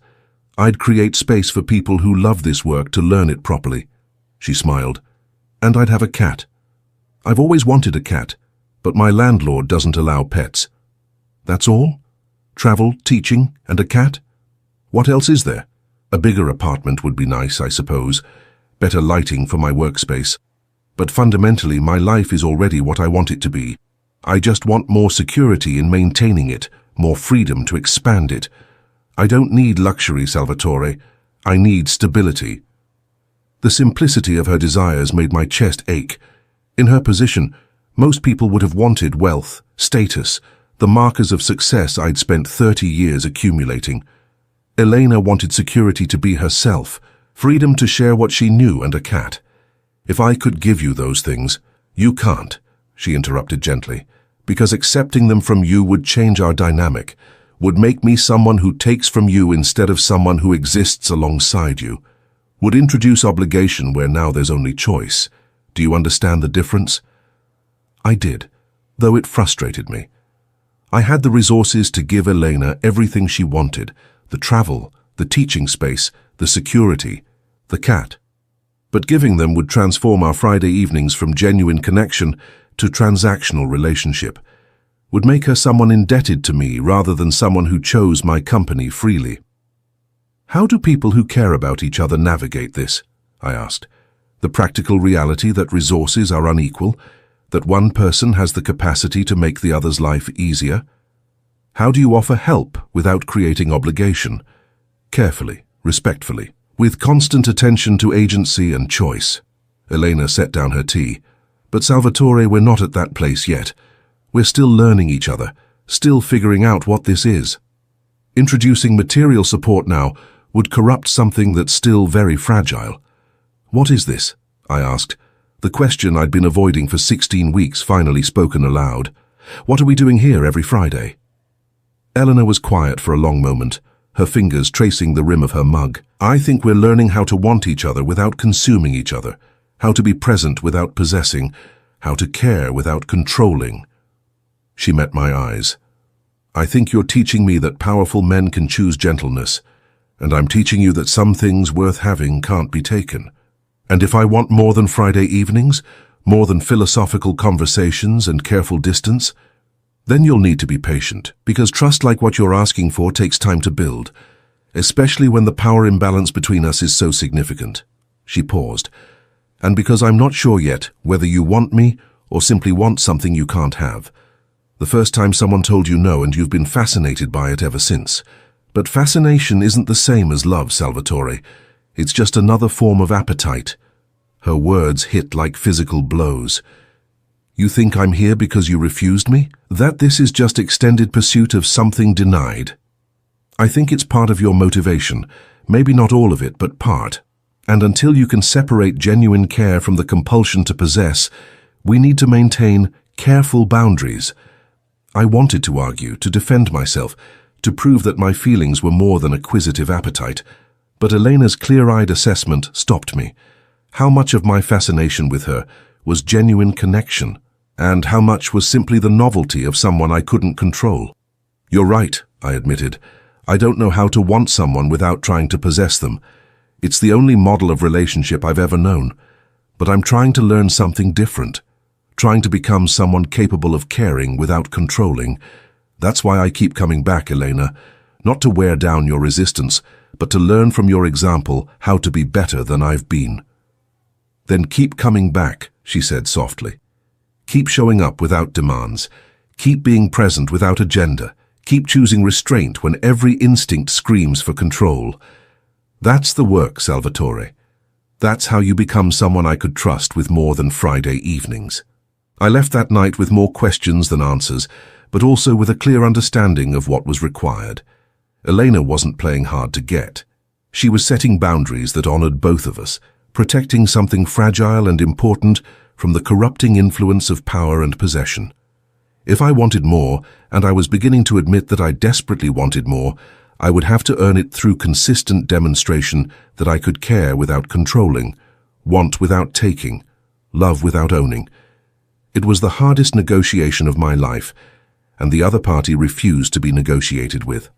I'd create space for people who love this work to learn it properly. She smiled. And I'd have a cat. I've always wanted a cat, but my landlord doesn't allow pets. That's all? Travel, teaching, and a cat? What else is there? A bigger apartment would be nice, I suppose. Better lighting for my workspace. But fundamentally, my life is already what I want it to be. I just want more security in maintaining it, more freedom to expand it. I don't need luxury, Salvatore. I need stability. The simplicity of her desires made my chest ache. In her position, most people would have wanted wealth, status, the markers of success I'd spent 30 years accumulating. Elena wanted security to be herself, freedom to share what she knew and a cat. If I could give you those things, you can't, she interrupted gently, because accepting them from you would change our dynamic, would make me someone who takes from you instead of someone who exists alongside you, would introduce obligation where now there's only choice. Do you understand the difference? I did, though it frustrated me. I had the resources to give Elena everything she wanted, the travel, the teaching space, the security, the cat. But giving them would transform our Friday evenings from genuine connection to transactional relationship, would make her someone indebted to me rather than someone who chose my company freely. How do people who care about each other navigate this? I asked. The practical reality that resources are unequal, that one person has the capacity to make the other's life easier? How do you offer help without creating obligation? Carefully, respectfully, with constant attention to agency and choice. Elena set down her tea. But Salvatore, we're not at that place yet. We're still learning each other, still figuring out what this is. Introducing material support now would corrupt something that's still very fragile. What is this? I asked. The question I'd been avoiding for 16 weeks finally spoken aloud. What are we doing here every Friday? Eleanor was quiet for a long moment, her fingers tracing the rim of her mug. I think we're learning how to want each other without consuming each other, how to be present without possessing, how to care without controlling. She met my eyes. I think you're teaching me that powerful men can choose gentleness, and I'm teaching you that some things worth having can't be taken. And if I want more than Friday evenings, more than philosophical conversations and careful distance, then you'll need to be patient, because trust like what you're asking for takes time to build, especially when the power imbalance between us is so significant. She paused. And because I'm not sure yet whether you want me or simply want something you can't have. The first time someone told you no and you've been fascinated by it ever since. But fascination isn't the same as love, Salvatore. It's just another form of appetite. Her words hit like physical blows. You think I'm here because you refused me? That this is just extended pursuit of something denied? I think it's part of your motivation. Maybe not all of it, but part. And until you can separate genuine care from the compulsion to possess, we need to maintain careful boundaries. I wanted to argue, to defend myself, to prove that my feelings were more than acquisitive appetite, but Elena's clear-eyed assessment stopped me. How much of my fascination with her was genuine connection, and how much was simply the novelty of someone I couldn't control? You're right, I admitted. I don't know how to want someone without trying to possess them. It's the only model of relationship I've ever known. But I'm trying to learn something different, trying to become someone capable of caring without controlling. That's why I keep coming back, Elena, not to wear down your resistance, but to learn from your example how to be better than I've been. Then keep coming back, she said softly. Keep showing up without demands. Keep being present without agenda. Keep choosing restraint when every instinct screams for control. That's the work, Salvatore. That's how you become someone I could trust with more than Friday evenings. I left that night with more questions than answers, but also with a clear understanding of what was required. Elena wasn't playing hard to get. She was setting boundaries that honored both of us, protecting something fragile and important from the corrupting influence of power and possession. If I wanted more, and I was beginning to admit that I desperately wanted more, I would have to earn it through consistent demonstration that I could care without controlling, want without taking, love without owning. It was the hardest negotiation of my life, and the other party refused to be negotiated with.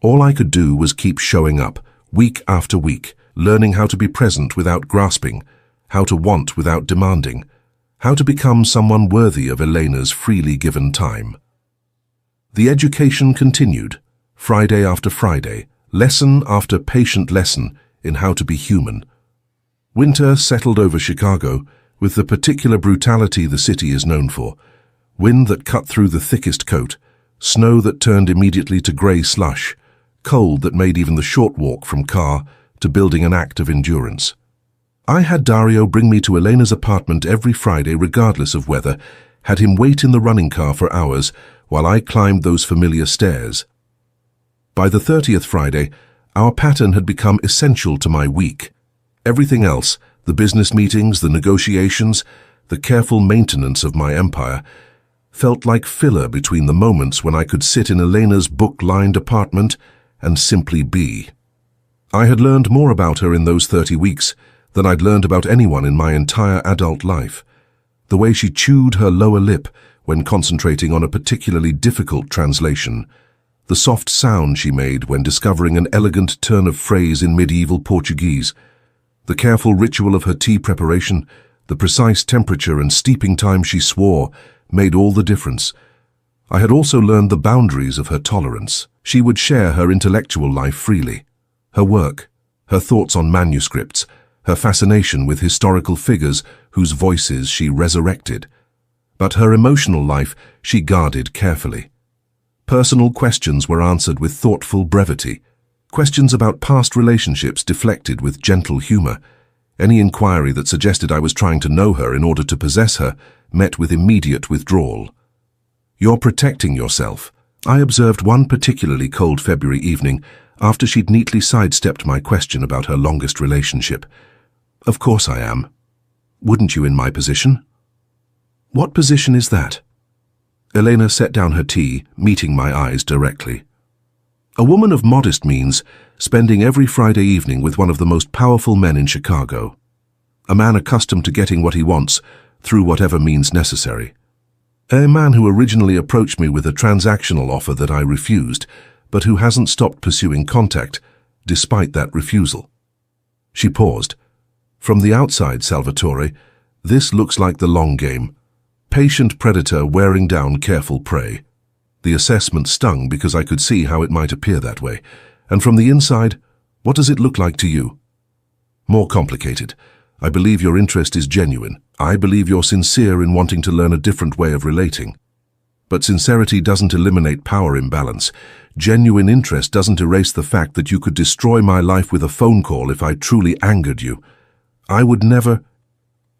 All I could do was keep showing up, week after week, learning how to be present without grasping, how to want without demanding, how to become someone worthy of Elena's freely given time. The education continued, Friday after Friday, lesson after patient lesson in how to be human. Winter settled over Chicago with the particular brutality the city is known for. Wind that cut through the thickest coat, snow that turned immediately to grey slush, cold that made even the short walk from car to building an act of endurance. I had Dario bring me to Elena's apartment every Friday regardless of weather, had him wait in the running car for hours while I climbed those familiar stairs. By the 30th Friday, our pattern had become essential to my week. Everything else, the business meetings, the negotiations, the careful maintenance of my empire, felt like filler between the moments when I could sit in Elena's book-lined apartment and simply be. I had learned more about her in those 30 weeks than I'd learned about anyone in my entire adult life. The way she chewed her lower lip when concentrating on a particularly difficult translation, the soft sound she made when discovering an elegant turn of phrase in medieval Portuguese, the careful ritual of her tea preparation, the precise temperature and steeping time she swore, made all the difference. I had also learned the boundaries of her tolerance. She would share her intellectual life freely. Her work, her thoughts on manuscripts, her fascination with historical figures whose voices she resurrected. But her emotional life she guarded carefully. Personal questions were answered with thoughtful brevity. Questions about past relationships deflected with gentle humor. Any inquiry that suggested I was trying to know her in order to possess her met with immediate withdrawal. "You're protecting yourself." I observed one particularly cold February evening after she'd neatly sidestepped my question about her longest relationship. "Of course I am. Wouldn't you in my position?" "What position is that?" Elena set down her tea, meeting my eyes directly. "A woman of modest means spending every Friday evening with one of the most powerful men in Chicago. A man accustomed to getting what he wants through whatever means necessary. A man who originally approached me with a transactional offer that I refused, but who hasn't stopped pursuing contact, despite that refusal." She paused. "From the outside, Salvatore, this looks like the long game. Patient predator wearing down careful prey." The assessment stung because I could see how it might appear that way. "And from the inside, what does it look like to you?" "More complicated. I believe your interest is genuine. I believe you're sincere in wanting to learn a different way of relating. But sincerity doesn't eliminate power imbalance. Genuine interest doesn't erase the fact that you could destroy my life with a phone call if I truly angered you. I would never—"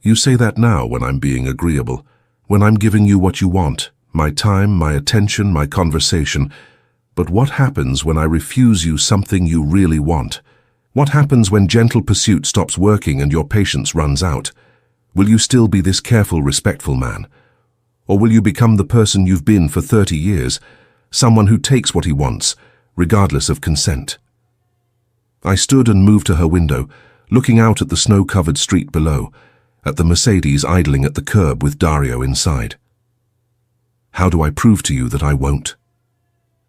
"You say that now when I'm being agreeable, when I'm giving you what you want, my time, my attention, my conversation. But what happens when I refuse you something you really want? What happens when gentle pursuit stops working and your patience runs out? Will you still be this careful, respectful man? Or will you become the person you've been for 30 years, someone who takes what he wants, regardless of consent?" I stood and moved to her window, looking out at the snow-covered street below, at the Mercedes idling at the curb with Dario inside. "How do I prove to you that I won't?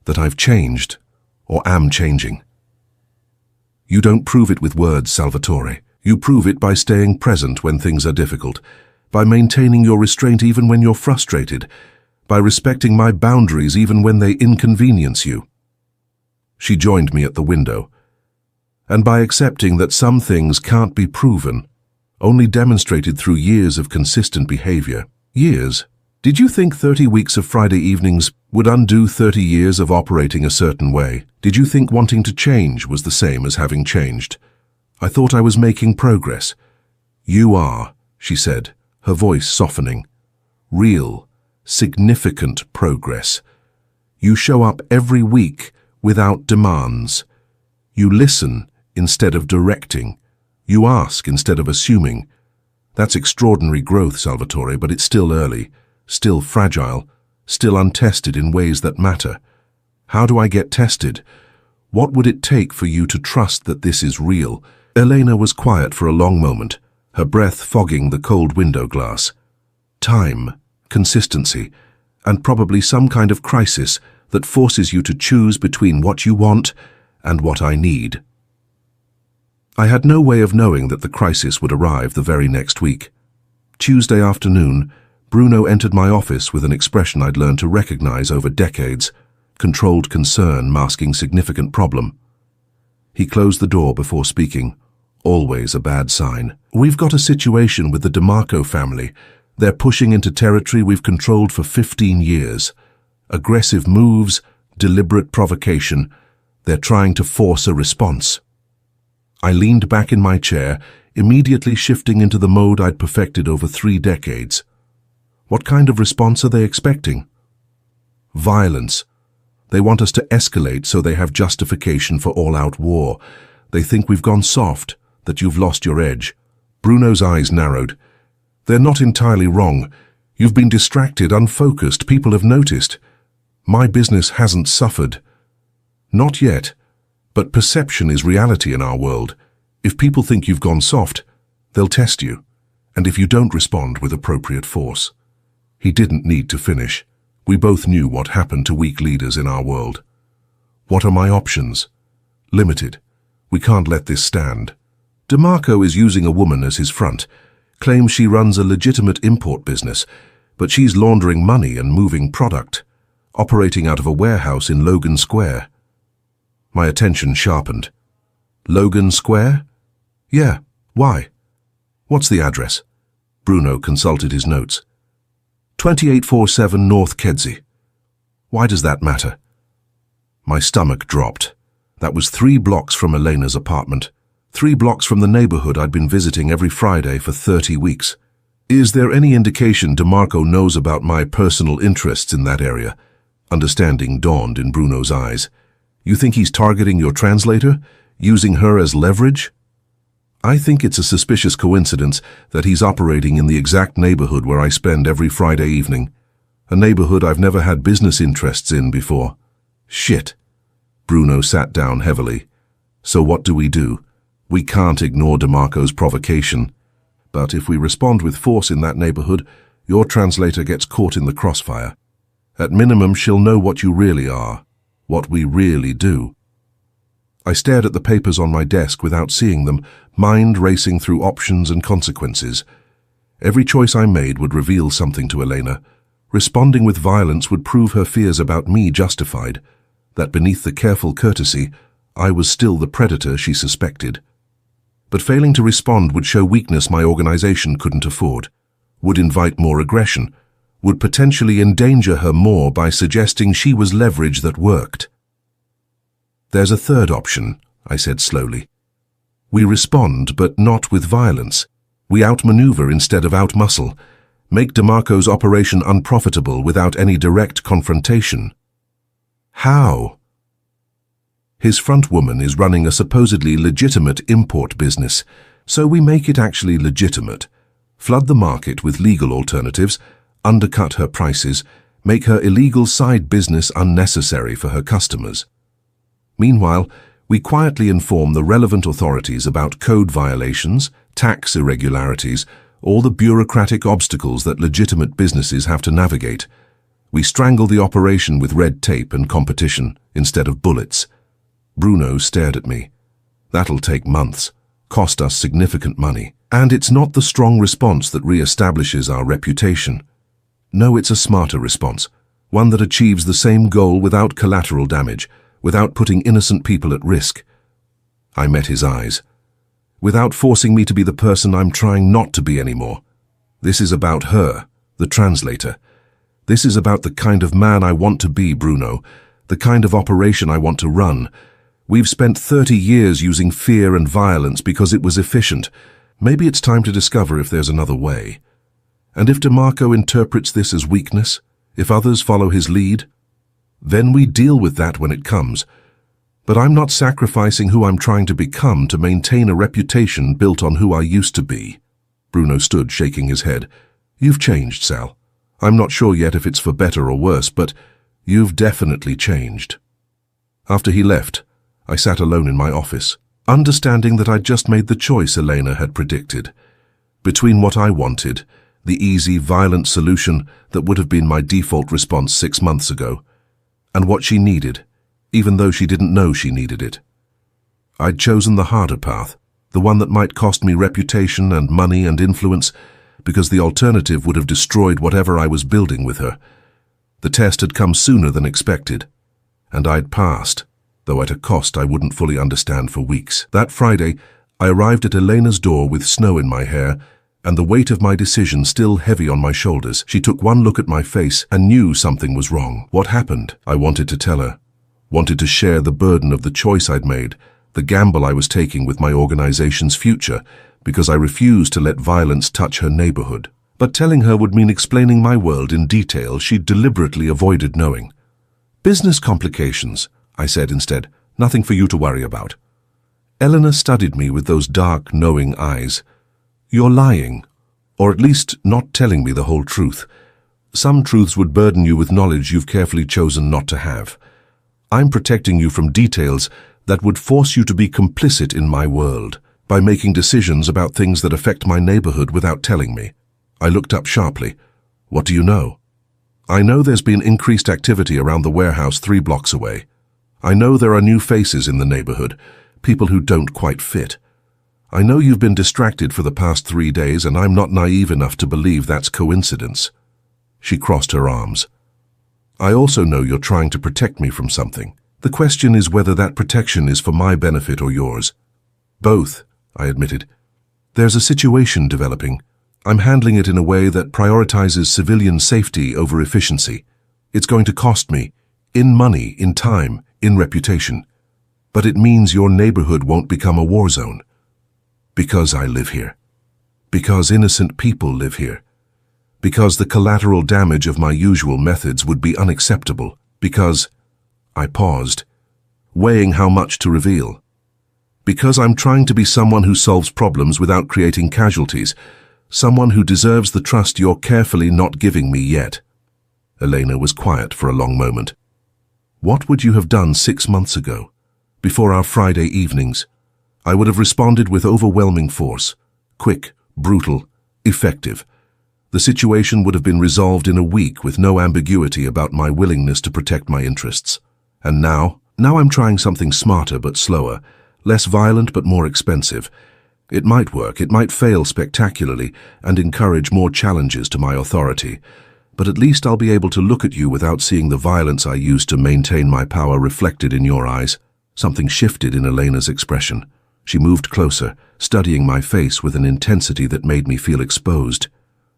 That I've changed, or am changing?" "You don't prove it with words, Salvatore. You prove it by staying present when things are difficult, by maintaining your restraint even when you're frustrated, by respecting my boundaries even when they inconvenience you." She joined me at the window. "And by accepting that some things can't be proven, only demonstrated through years of consistent behavior." "Years? Did you think 30 weeks of Friday evenings would undo 30 years of operating a certain way? Did you think wanting to change was the same as having changed? I thought I was making progress." "You are," she said, her voice softening. "Real, significant progress. You show up every week without demands. You listen instead of directing. You ask instead of assuming. That's extraordinary growth, Salvatore, but it's still early, still fragile, still untested in ways that matter. How do I get tested? What would it take for you to trust that this is real?" Elena was quiet for a long moment, her breath fogging the cold window glass. "Time, consistency, and probably some kind of crisis that forces you to choose between what you want and what I need." I had no way of knowing that the crisis would arrive the very next week. Tuesday afternoon, Bruno entered my office with an expression I'd learned to recognize over decades, controlled concern masking significant problem. He closed the door before speaking, always a bad sign. "We've got a situation with the DeMarco family. They're pushing into territory we've controlled for 15 years. Aggressive moves, deliberate provocation. They're trying to force a response." I leaned back in my chair, immediately shifting into the mode I'd perfected over 3 decades. What kind of response are they expecting? Violence. They want us to escalate so they have justification for all-out war. They think we've gone soft, that you've lost your edge. Bruno's eyes narrowed. They're not entirely wrong. You've been distracted, unfocused. People have noticed. My business hasn't suffered. Not yet. But perception is reality in our world. If people think you've gone soft, they'll test you. And if you don't respond with appropriate force. He didn't need to finish. We both knew what happened to weak leaders in our world. What are my options? Limited. We can't let this stand. DeMarco is using a woman as his front, claims she runs a legitimate import business, but she's laundering money and moving product, operating out of a warehouse in Logan Square. My attention sharpened. Logan Square? Yeah, why? What's the address? Bruno consulted his notes. 2847 North Kedzie. Why does that matter? My stomach dropped. That was 3 blocks from Elena's apartment. 3 blocks from the neighborhood I'd been visiting every Friday for 30 weeks. Is there any indication DeMarco knows about my personal interests in that area? Understanding dawned in Bruno's eyes. You think he's targeting your translator? Using her as leverage? I think it's a suspicious coincidence that he's operating in the exact neighborhood where I spend every Friday evening. A neighborhood I've never had business interests in before. Shit. Bruno sat down heavily. So what do? We can't ignore DeMarco's provocation. But if we respond with force in that neighborhood, your translator gets caught in the crossfire. At minimum, she'll know what you really are, what we really do. I stared at the papers on my desk without seeing them, mind racing through options and consequences. Every choice I made would reveal something to Elena. Responding with violence would prove her fears about me justified, that beneath the careful courtesy, I was still the predator she suspected. But failing to respond would show weakness my organization couldn't afford, would invite more aggression, would potentially endanger her more by suggesting she was leverage that worked. There's a third option, I said slowly. We respond, but not with violence. We outmaneuver instead of outmuscle, make DeMarco's operation unprofitable without any direct confrontation. How? His front woman is running a supposedly legitimate import business, so we make it actually legitimate. Flood the market with legal alternatives, undercut her prices, make her illegal side business unnecessary for her customers. Meanwhile, we quietly inform the relevant authorities about code violations, tax irregularities, all the bureaucratic obstacles that legitimate businesses have to navigate. We strangle the operation with red tape and competition instead of bullets. Bruno stared at me. That'll take months, cost us significant money, and it's not the strong response that re-establishes our reputation. No, it's a smarter response, one that achieves the same goal without collateral damage, without putting innocent people at risk. I met his eyes. Without forcing me to be the person I'm trying not to be anymore. This is about her, the translator. This is about the kind of man I want to be, Bruno, the kind of operation I want to run. We've spent 30 years using fear and violence because it was efficient. Maybe it's time to discover if there's another way. And if DeMarco interprets this as weakness, if others follow his lead, then we deal with that when it comes. But I'm not sacrificing who I'm trying to become to maintain a reputation built on who I used to be. Bruno stood, shaking his head. You've changed, Sal. I'm not sure yet if it's for better or worse, but you've definitely changed. After he left, I sat alone in my office, understanding that I'd just made the choice Elena had predicted. Between what I wanted, the easy, violent solution that would have been my default response 6 months ago, and what she needed, even though she didn't know she needed it. I'd chosen the harder path, the one that might cost me reputation and money and influence, because the alternative would have destroyed whatever I was building with her. The test had come sooner than expected, and I'd passed, though at a cost I wouldn't fully understand for weeks. That Friday, I arrived at Elena's door with snow in my hair, and the weight of my decision still heavy on my shoulders. She took one look at my face and knew something was wrong. What happened? I wanted to tell her. Wanted to share the burden of the choice I'd made, the gamble I was taking with my organization's future, because I refused to let violence touch her neighborhood. But telling her would mean explaining my world in detail she'd deliberately avoided knowing. "Business complications," I said instead. "Nothing for you to worry about." Eleanor studied me with those dark, knowing eyes. "You're lying, or at least not telling me the whole truth. Some truths would burden you with knowledge you've carefully chosen not to have. I'm protecting you from details that would force you to be complicit in my world, by making decisions about things that affect my neighborhood without telling me." I looked up sharply. "What do you know?" "I know there's been increased activity around the warehouse 3 blocks away. I know there are new faces in the neighborhood, people who don't quite fit. I know you've been distracted for the past 3 days, and I'm not naive enough to believe that's coincidence." She crossed her arms. "I also know you're trying to protect me from something. The question is whether that protection is for my benefit or yours." "Both," I admitted. "There's a situation developing. I'm handling it in a way that prioritizes civilian safety over efficiency. It's going to cost me, in money, in time, in reputation. But it means your neighborhood won't become a war zone. Because I live here. Because innocent people live here. Because the collateral damage of my usual methods would be unacceptable. Because—" I paused, weighing how much to reveal. "Because I'm trying to be someone who solves problems without creating casualties. Someone who deserves the trust you're carefully not giving me yet." Elena was quiet for a long moment. "What would you have done 6 months ago, before our Friday evenings?" I would have responded with overwhelming force, quick, brutal, effective. The situation would have been resolved in a week with no ambiguity about my willingness to protect my interests. And now I'm trying something smarter but slower, less violent but more expensive. It might work, it might fail spectacularly and encourage more challenges to my authority, but at least I'll be able to look at you without seeing the violence I used to maintain my power reflected in your eyes. Something shifted in Elena's expression. She moved closer, studying my face with an intensity that made me feel exposed.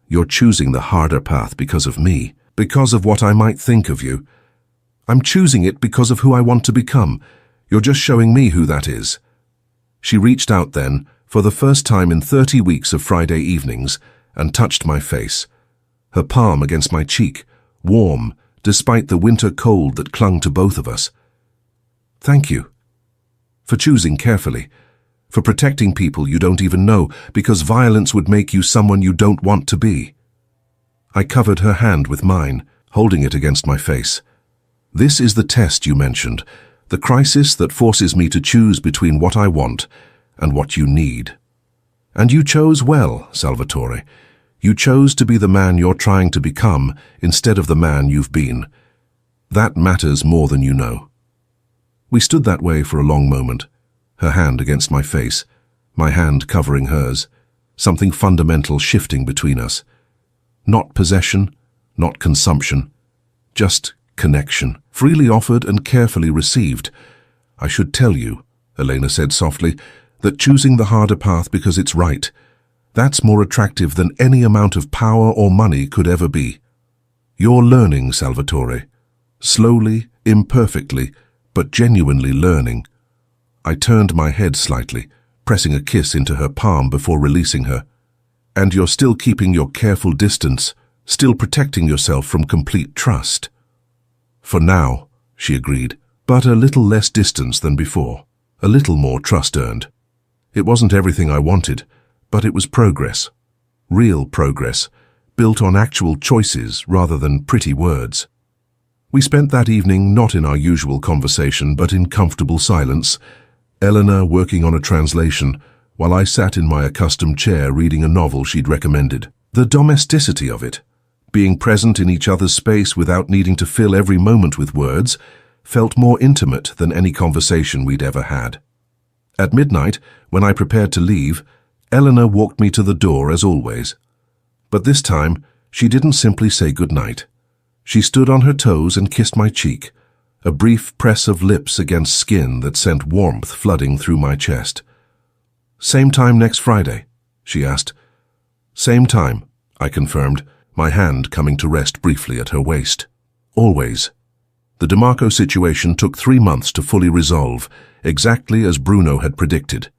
"You're choosing the harder path because of me, because of what I might think of you. I'm choosing it because of who I want to become. You're just showing me who that is." She reached out then, for the first time in 30 weeks of Friday evenings, and touched my face. Her palm against my cheek, warm, despite the winter cold that clung to both of us. "Thank you. For choosing carefully. For protecting people you don't even know, because violence would make you someone you don't want to be." I covered her hand with mine, holding it against my face. "This is the test you mentioned, the crisis that forces me to choose between what I want and what you need. And you chose well, Salvatore. You chose to be the man you're trying to become instead of the man you've been. That matters more than you know." We stood that way for a long moment, her hand against my face, my hand covering hers, something fundamental shifting between us. Not possession, not consumption, just connection, freely offered and carefully received. "I should tell you," Elena said softly, "that choosing the harder path because it's right, that's more attractive than any amount of power or money could ever be. You're learning, Salvatore. Slowly, imperfectly, but genuinely learning." I turned my head slightly, pressing a kiss into her palm before releasing her. "And you're still keeping your careful distance, still protecting yourself from complete trust." "For now," she agreed, "but a little less distance than before, a little more trust earned. It wasn't everything I wanted, but it was progress. Real progress, built on actual choices rather than pretty words." We spent that evening not in our usual conversation, but in comfortable silence, Eleanor working on a translation, while I sat in my accustomed chair reading a novel she'd recommended. The domesticity of it, being present in each other's space without needing to fill every moment with words, felt more intimate than any conversation we'd ever had. At midnight, when I prepared to leave, Eleanor walked me to the door as always. But this time, she didn't simply say goodnight. She stood on her toes and kissed my cheek, a brief press of lips against skin that sent warmth flooding through my chest. "Same time next Friday?" she asked. "Same time," I confirmed, my hand coming to rest briefly at her waist. "Always." The DeMarco situation took 3 months to fully resolve, exactly as Bruno had predicted.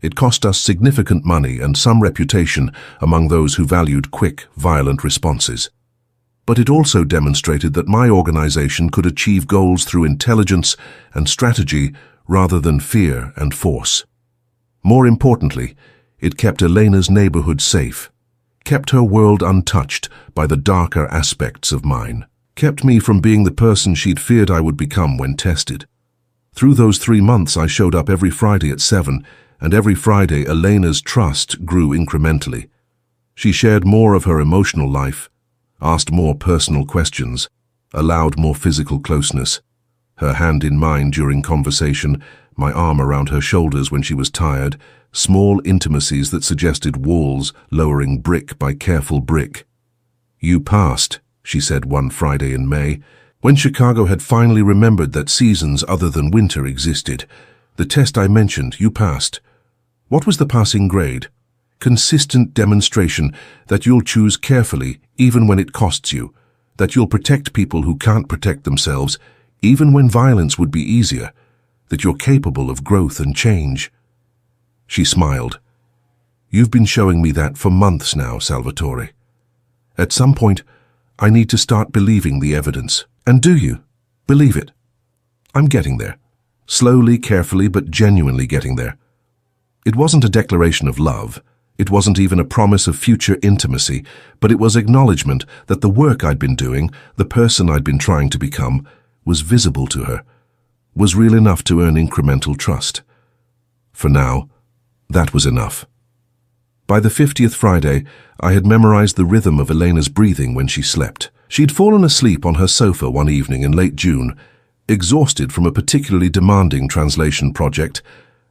It cost us significant money and some reputation among those who valued quick, violent responses. But it also demonstrated that my organization could achieve goals through intelligence and strategy rather than fear and force. More importantly, it kept Elena's neighborhood safe, kept her world untouched by the darker aspects of mine, kept me from being the person she'd feared I would become when tested. Through those 3 months, I showed up every Friday at 7, and every Friday Elena's trust grew incrementally. She shared more of her emotional life, asked more personal questions, allowed more physical closeness. Her hand in mine during conversation, my arm around her shoulders when she was tired, small intimacies that suggested walls lowering brick by careful brick. "You passed," she said one Friday in May, when Chicago had finally remembered that seasons other than winter existed. "The test I mentioned, you passed." What was the passing grade? Consistent demonstration that you'll choose carefully even when it costs you, that you'll protect people who can't protect themselves even when violence would be easier, that you're capable of growth and change. She smiled. "You've been showing me that for months now, Salvatore. At some point, I need to start believing the evidence. And do you? Believe it." "I'm getting there. Slowly, carefully, but genuinely getting there." It wasn't a declaration of love. It wasn't even a promise of future intimacy, but it was acknowledgement that the work I'd been doing, the person I'd been trying to become, was visible to her, was real enough to earn incremental trust. For now, that was enough. By the 50th Friday, I had memorized the rhythm of Elena's breathing when she slept. She'd fallen asleep on her sofa one evening in late June, exhausted from a particularly demanding translation project,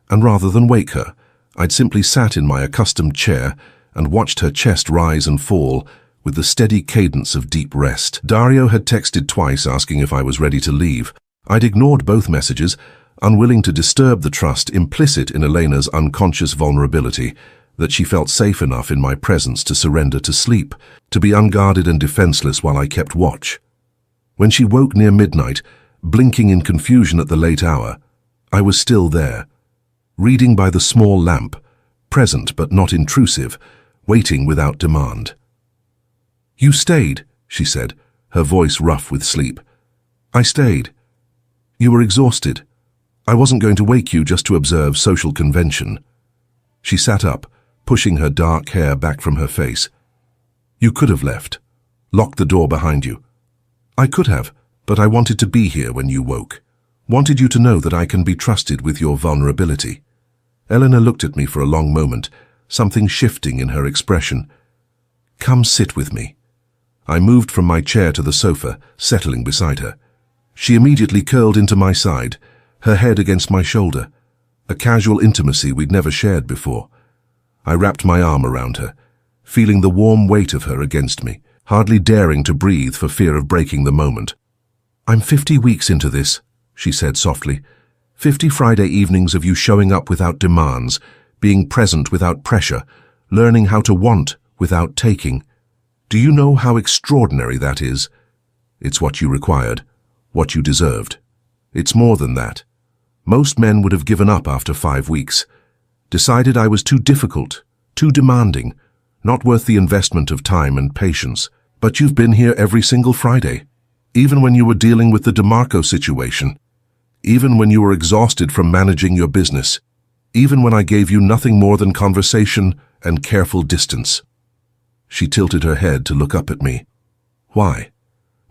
and rather than wake her, I'd simply sat in my accustomed chair and watched her chest rise and fall with the steady cadence of deep rest. Dario had texted twice asking if I was ready to leave. I'd ignored both messages, unwilling to disturb the trust implicit in Elena's unconscious vulnerability, that she felt safe enough in my presence to surrender to sleep, to be unguarded and defenseless while I kept watch. When she woke near midnight, blinking in confusion at the late hour, I was still there, reading by the small lamp, present but not intrusive, waiting without demand. "You stayed," she said, her voice rough with sleep. "I stayed. You were exhausted. I wasn't going to wake you just to observe social convention." She sat up, pushing her dark hair back from her face. "You could have left, locked the door behind you." "I could have, but I wanted to be here when you woke. Wanted you to know that I can be trusted with your vulnerability." Elena looked at me for a long moment, something shifting in her expression. "Come sit with me." I moved from my chair to the sofa, settling beside her. She immediately curled into my side, her head against my shoulder, a casual intimacy we'd never shared before. I wrapped my arm around her, feeling the warm weight of her against me, hardly daring to breathe for fear of breaking the moment. "I'm 50 weeks into this," she said softly. 50 Friday evenings of you showing up without demands, being present without pressure, learning how to want without taking. Do you know how extraordinary that is? It's what you required, what you deserved. It's more than that. Most men would have given up after 5 weeks, decided I was too difficult, too demanding, not worth the investment of time and patience. But you've been here every single Friday, even when you were dealing with the DeMarco situation, even when you were exhausted from managing your business, even when I gave you nothing more than conversation and careful distance. She tilted her head to look up at me. Why?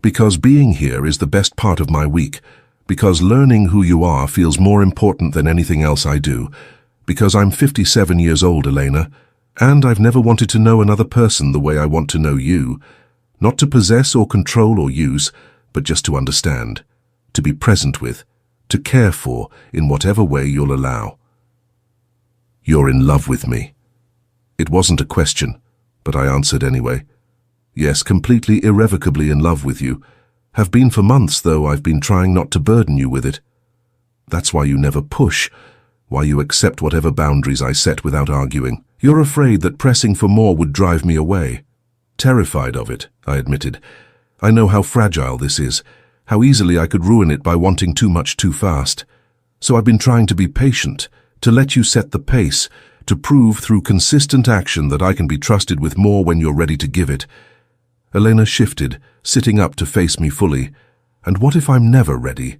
Because being here is the best part of my week, because learning who you are feels more important than anything else I do, because I'm 57 years old, Elena, and I've never wanted to know another person the way I want to know you, not to possess or control or use, but just to understand, to be present with, to care for in whatever way you'll allow. You're in love with me. It wasn't a question, but I answered anyway. Yes, completely irrevocably in love with you. Have been for months, though I've been trying not to burden you with it. That's why you never push, why you accept whatever boundaries I set without arguing. You're afraid that pressing for more would drive me away. Terrified of it, I admitted. I know how fragile this is, how easily I could ruin it by wanting too much too fast. So I've been trying to be patient, to let you set the pace, to prove through consistent action that I can be trusted with more when you're ready to give it. Elena shifted, sitting up to face me fully. And what if I'm never ready?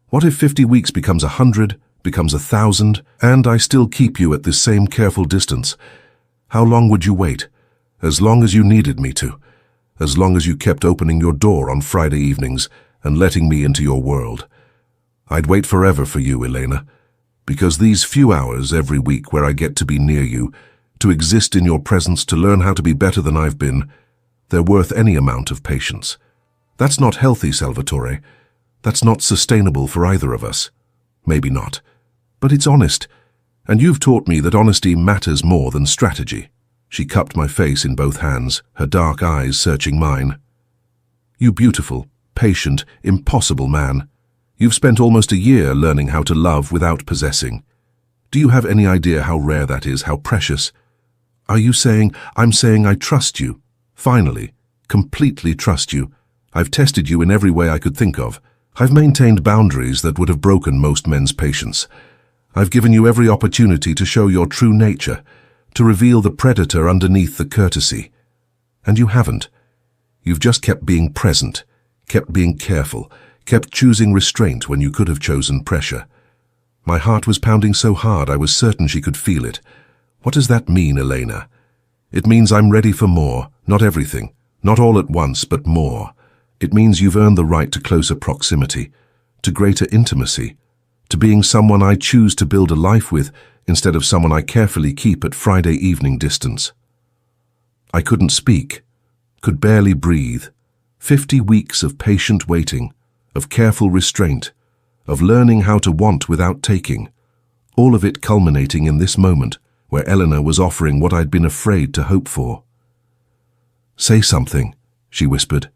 What if 50 weeks becomes 100, becomes 1,000, and I still keep you at this same careful distance? How long would you wait? As long as you needed me to. As long as you kept opening your door on Friday evenings and letting me into your world. I'd wait forever for you, Elena, because these few hours every week where I get to be near you, to exist in your presence, to learn how to be better than I've been, they're worth any amount of patience. That's not healthy, Salvatore. That's not sustainable for either of us. Maybe not. But it's honest. And you've taught me that honesty matters more than strategy. She cupped my face in both hands, her dark eyes searching mine. You beautiful, patient, impossible man. You've spent almost a year learning how to love without possessing. Do you have any idea how rare that is, how precious? Are you saying, I'm saying I trust you? Finally, completely trust you. I've tested you in every way I could think of. I've maintained boundaries that would have broken most men's patience. I've given you every opportunity to show your true nature, to reveal the predator underneath the courtesy. And you haven't. You've just kept being present, kept being careful, kept choosing restraint when you could have chosen pressure. My heart was pounding so hard I was certain she could feel it. What does that mean, Elena? It means I'm ready for more, not everything, not all at once, but more. It means you've earned the right to closer proximity, to greater intimacy, to being someone I choose to build a life with instead of someone I carefully keep at Friday evening distance. I couldn't speak, could barely breathe. 50 weeks of patient waiting, of careful restraint, of learning how to want without taking, all of it culminating in this moment where Eleanor was offering what I'd been afraid to hope for. Say something, she whispered.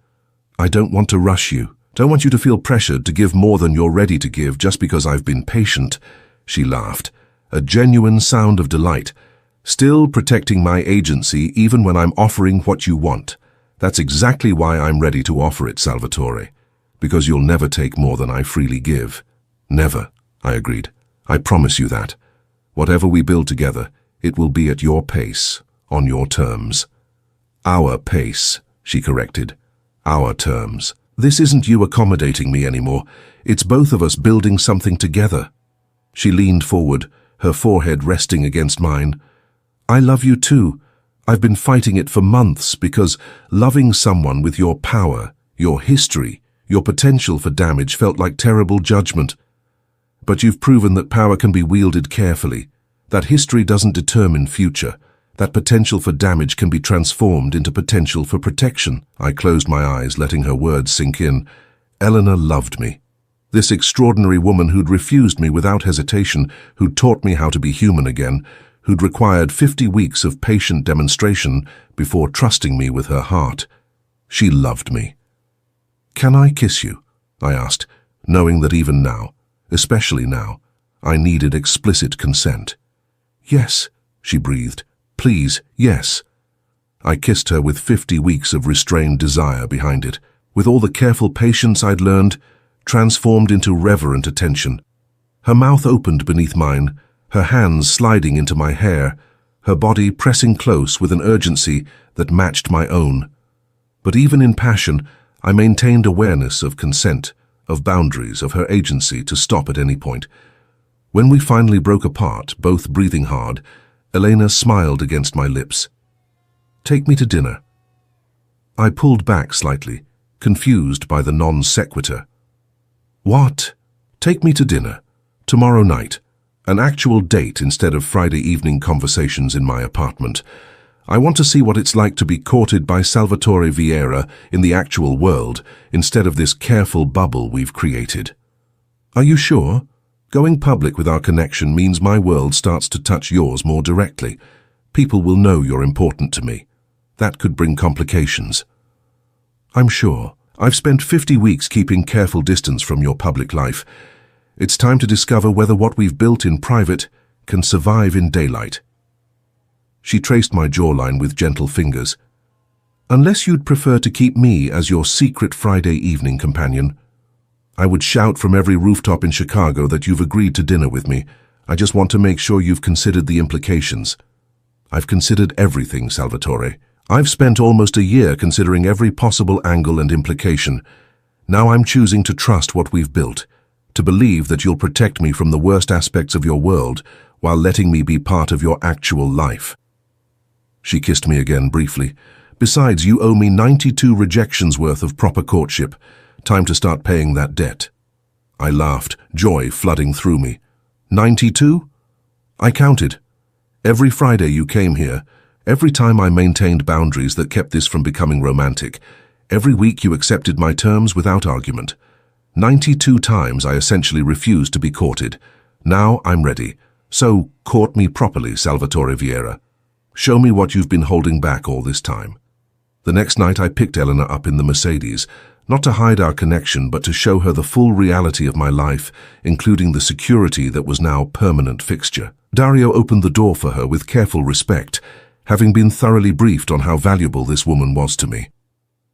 I don't want to rush you. Don't want you to feel pressured to give more than you're ready to give just because I've been patient. She laughed, a genuine sound of delight, still protecting my agency even when I'm offering what you want. That's exactly why I'm ready to offer it, Salvatore. Because you'll never take more than I freely give. Never, I agreed. I promise you that. Whatever we build together, it will be at your pace, on your terms. Our pace, she corrected. Our terms. This isn't you accommodating me anymore. It's both of us building something together. She leaned forward, her forehead resting against mine. I love you too. I've been fighting it for months because loving someone with your power, your history, your potential for damage felt like terrible judgment. But you've proven that power can be wielded carefully, that history doesn't determine future, that potential for damage can be transformed into potential for protection. I closed my eyes, letting her words sink in. Eleanor loved me. This extraordinary woman who'd refused me without hesitation, who'd taught me how to be human again, who'd required 50 weeks of patient demonstration before trusting me with her heart. She loved me. Can I kiss you? I asked, knowing that even now, especially now, I needed explicit consent. Yes, she breathed. Please, yes. I kissed her with 50 weeks of restrained desire behind it, with all the careful patience I'd learned, transformed into reverent attention. Her mouth opened beneath mine, her hands sliding into my hair, her body pressing close with an urgency that matched my own. But even in passion, I maintained awareness of consent, of boundaries, of her agency to stop at any point. When we finally broke apart, both breathing hard, Elena smiled against my lips. Take me to dinner. I pulled back slightly, confused by the non sequitur. What? Take me to dinner. Tomorrow night. An actual date instead of Friday evening conversations in my apartment. I want to see what it's like to be courted by Salvatore Vieira in the actual world instead of this careful bubble we've created. Are you sure? Going public with our connection means my world starts to touch yours more directly. People will know you're important to me. That could bring complications. I'm sure. I've spent 50 weeks keeping careful distance from your public life. It's time to discover whether what we've built in private can survive in daylight. She traced my jawline with gentle fingers. Unless you'd prefer to keep me as your secret Friday evening companion, I would shout from every rooftop in Chicago that you've agreed to dinner with me. I just want to make sure you've considered the implications. I've considered everything, Salvatore. I've spent almost a year considering every possible angle and implication. Now I'm choosing to trust what we've built, to believe that you'll protect me from the worst aspects of your world while letting me be part of your actual life. She kissed me again briefly. Besides, you owe me 92 rejections worth of proper courtship. Time to start paying that debt. I laughed, joy flooding through me. 92? I counted. Every Friday you came here, every time I maintained boundaries that kept this from becoming romantic, every week you accepted my terms without argument. 92 times I essentially refused to be courted. Now I'm ready. So, court me properly, Salvatore Vieira. Show me what you've been holding back all this time. The next night I picked Elena up in the Mercedes, not to hide our connection but to show her the full reality of my life, including the security that was now permanent fixture. Dario opened the door for her with careful respect, having been thoroughly briefed on how valuable this woman was to me.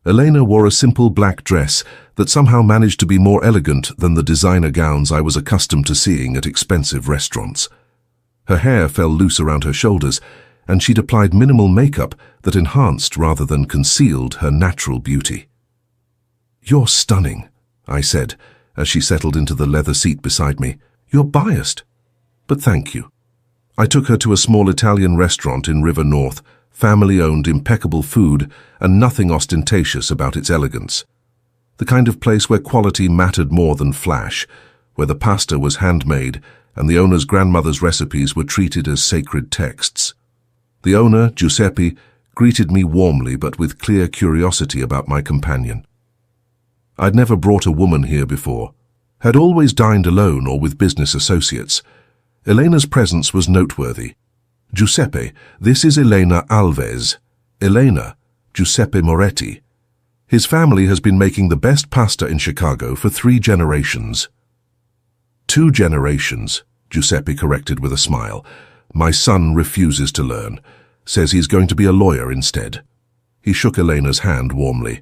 Elena wore a simple black dress that somehow managed to be more elegant than the designer gowns I was accustomed to seeing at expensive restaurants. Her hair fell loose around her shoulders, and she'd applied minimal makeup that enhanced rather than concealed her natural beauty. "You're stunning," I said, as she settled into the leather seat beside me. "You're biased, but thank you." I took her to a small Italian restaurant in River North, family-owned, impeccable food, and nothing ostentatious about its elegance. The kind of place where quality mattered more than flash, where the pasta was handmade and the owner's grandmother's recipes were treated as sacred texts. The owner, Giuseppe, greeted me warmly but with clear curiosity about my companion. I'd never brought a woman here before, had always dined alone or with business associates. Elena's presence was noteworthy. "Giuseppe, this is Elena Alves. Elena, Giuseppe Moretti. His family has been making the best pasta in Chicago for 3 generations. 2 generations, Giuseppe corrected with a smile. My son refuses to learn, says he's going to be a lawyer instead. He shook Elena's hand warmly.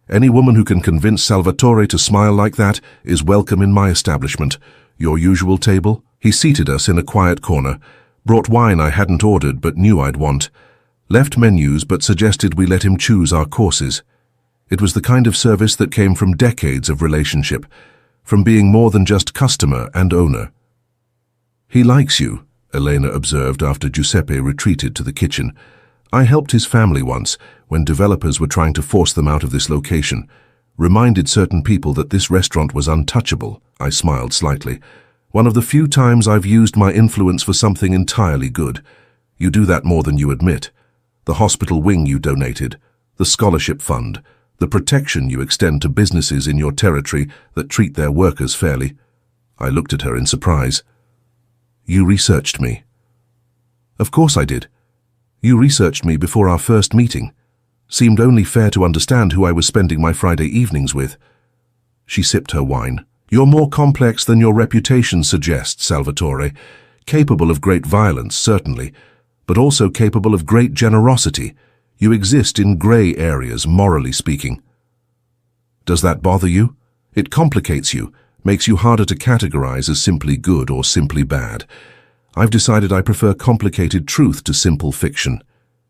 Any woman who can convince Salvatore to smile like that is welcome in my establishment. Your usual table? He seated us in a quiet corner, brought wine I hadn't ordered but knew I'd want, left menus but suggested we let him choose our courses. It was the kind of service that came from decades of relationship, from being more than just customer and owner. "He likes you," Elena observed after Giuseppe retreated to the kitchen. "I helped his family once, when developers were trying to force them out of this location. Reminded certain people that this restaurant was untouchable." I smiled slightly. "One of the few times I've used my influence for something entirely good. You do that more than you admit. The hospital wing you donated, the scholarship fund, the protection you extend to businesses in your territory that treat their workers fairly." I looked at her in surprise. "You researched me." "Of course I did. You researched me before our first meeting. Seemed only fair to understand who I was spending my Friday evenings with." She sipped her wine. "You're more complex than your reputation suggests, Salvatore. Capable of great violence, certainly, but also capable of great generosity. You exist in grey areas, morally speaking." "Does that bother you? It complicates you, makes you harder to categorize as simply good or simply bad. I've decided I prefer complicated truth to simple fiction."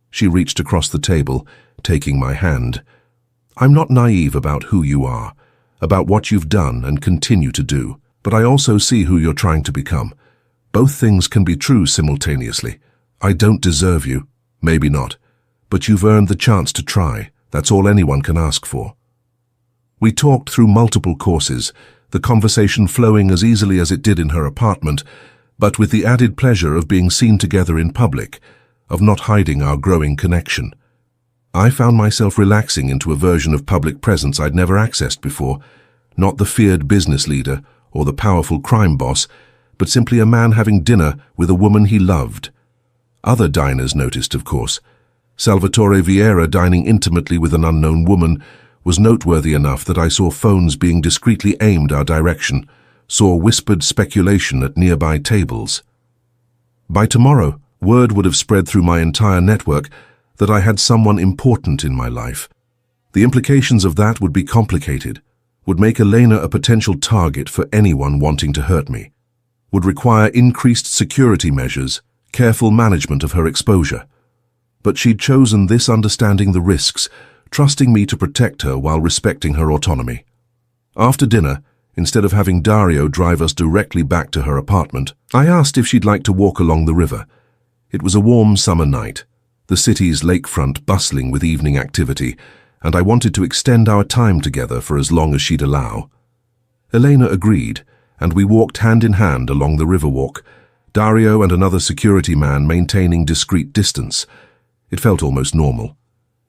She reached across the table, taking my hand. "I'm not naive about who you are, about what you've done and continue to do, but I also see who you're trying to become. Both things can be true simultaneously. I don't deserve you, maybe not, but you've earned the chance to try. That's all anyone can ask for." We talked through multiple courses, the conversation flowing as easily as it did in her apartment, but with the added pleasure of being seen together in public, of not hiding our growing connection. I found myself relaxing into a version of public presence I'd never accessed before, not the feared business leader or the powerful crime boss, but simply a man having dinner with a woman he loved. Other diners noticed, of course. Salvatore Vieira dining intimately with an unknown woman was noteworthy enough that I saw phones being discreetly aimed our direction, saw whispered speculation at nearby tables. By tomorrow, word would have spread through my entire network that I had someone important in my life. The implications of that would be complicated. would make Elena a potential target for anyone wanting to hurt me, would require increased security measures, careful management of her exposure. But she'd chosen this, understanding the risks, trusting me to protect her while respecting her autonomy. After dinner, instead of having Dario drive us directly back to her apartment, I asked if she'd like to walk along the river. It was a warm summer night, the city's lakefront bustling with evening activity, and I wanted to extend our time together for as long as she'd allow. Elena agreed, and we walked hand in hand along the riverwalk, Dario and another security man maintaining discreet distance. It felt almost normal.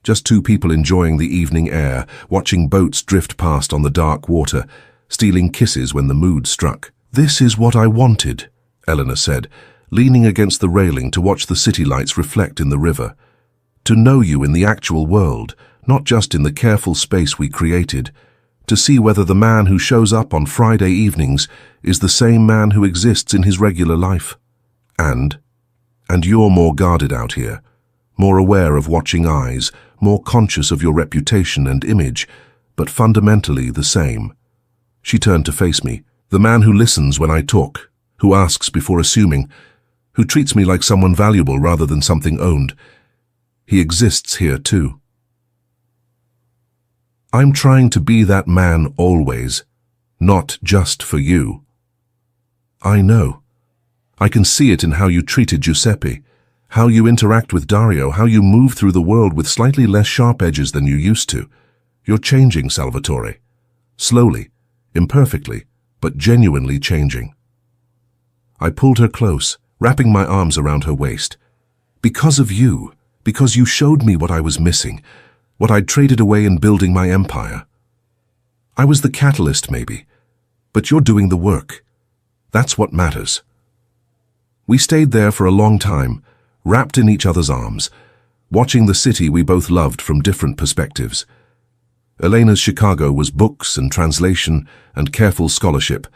Just two people enjoying the evening air, watching boats drift past on the dark water, stealing kisses when the mood struck. "This is what I wanted," Eleanor said, leaning against the railing to watch the city lights reflect in the river. "To know you in the actual world, not just in the careful space we created. To see whether the man who shows up on Friday evenings is the same man who exists in his regular life. And you're more guarded out here, more aware of watching eyes, more conscious of your reputation and image, but fundamentally the same." She turned to face me. "The man who listens when I talk, who asks before assuming, who treats me like someone valuable rather than something owned. He exists here too." "I'm trying to be that man always, not just for you." "I know. I can see it in how you treated Giuseppe, how you interact with Dario, how you move through the world with slightly less sharp edges than you used to. You're changing, Salvatore. Slowly, imperfectly, but genuinely changing." I pulled her close, wrapping my arms around her waist. "Because of you, because you showed me what I was missing, what I'd traded away in building my empire. I was the catalyst, maybe, but you're doing the work. That's what matters." We stayed there for a long time, wrapped in each other's arms, watching the city we both loved from different perspectives. Elena's Chicago was books and translation and careful scholarship.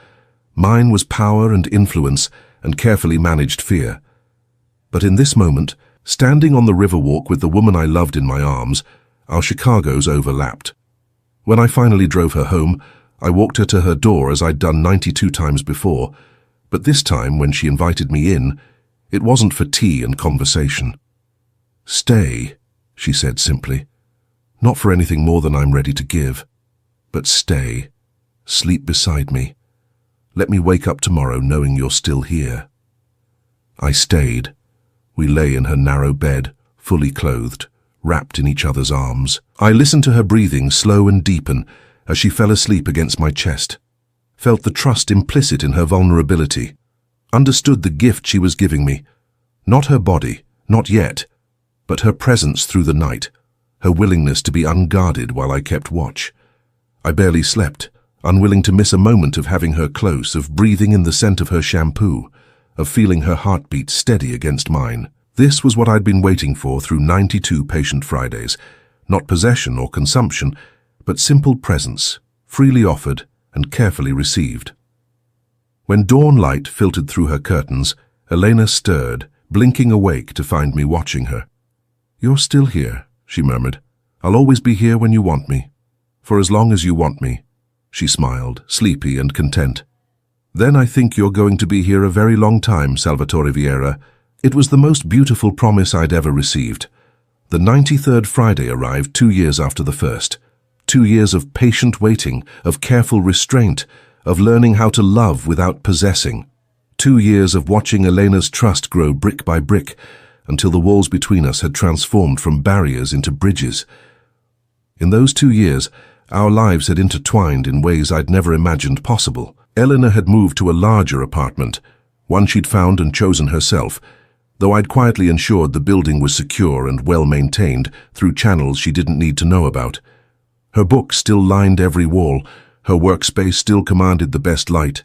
Mine was power and influence and carefully managed fear. But in this moment, standing on the riverwalk with the woman I loved in my arms, our Chicagos overlapped. When I finally drove her home, I walked her to her door as I'd done 92 times before, but this time, when she invited me in, it wasn't for tea and conversation. "Stay," she said simply. "Not for anything more than I'm ready to give. But stay. Sleep beside me. Let me wake up tomorrow knowing you're still here." I stayed. We lay in her narrow bed, fully clothed, wrapped in each other's arms. I listened to her breathing slow and deepen as she fell asleep against my chest, felt the trust implicit in her vulnerability, understood the gift she was giving me. Not her body, not yet, but her presence through the night, her willingness to be unguarded while I kept watch. I barely slept, unwilling to miss a moment of having her close, of breathing in the scent of her shampoo, of feeling her heartbeat steady against mine. This was what I'd been waiting for through 92 patient Fridays. Not possession or consumption, but simple presence, freely offered and carefully received. When dawn light filtered through her curtains, Elena stirred, blinking awake to find me watching her. "You're still here," she murmured. "I'll always be here when you want me. For as long as you want me." She smiled, sleepy and content. "Then I think you're going to be here a very long time, Salvatore Vieira." It was the most beautiful promise I'd ever received. The 93rd Friday arrived 2 years after the first. 2 years of patient waiting, of careful restraint, of learning how to love without possessing. 2 years of watching Elena's trust grow brick by brick until the walls between us had transformed from barriers into bridges. In those 2 years, our lives had intertwined in ways I'd never imagined possible. Elena had moved to a larger apartment, one she'd found and chosen herself, though I'd quietly ensured the building was secure and well-maintained through channels she didn't need to know about. Her books still lined every wall, her workspace still commanded the best light,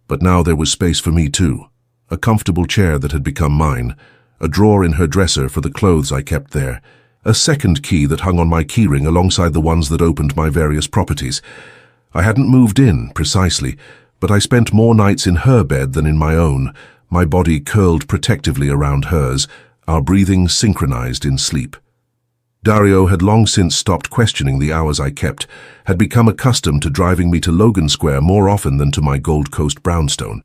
but now there was space for me too. A comfortable chair that had become mine, a drawer in her dresser for the clothes I kept there, a second key that hung on my keyring alongside the ones that opened my various properties. I hadn't moved in, precisely, but I spent more nights in her bed than in my own, my body curled protectively around hers, our breathing synchronized in sleep. Dario had long since stopped questioning the hours I kept, had become accustomed to driving me to Logan Square more often than to my Gold Coast brownstone.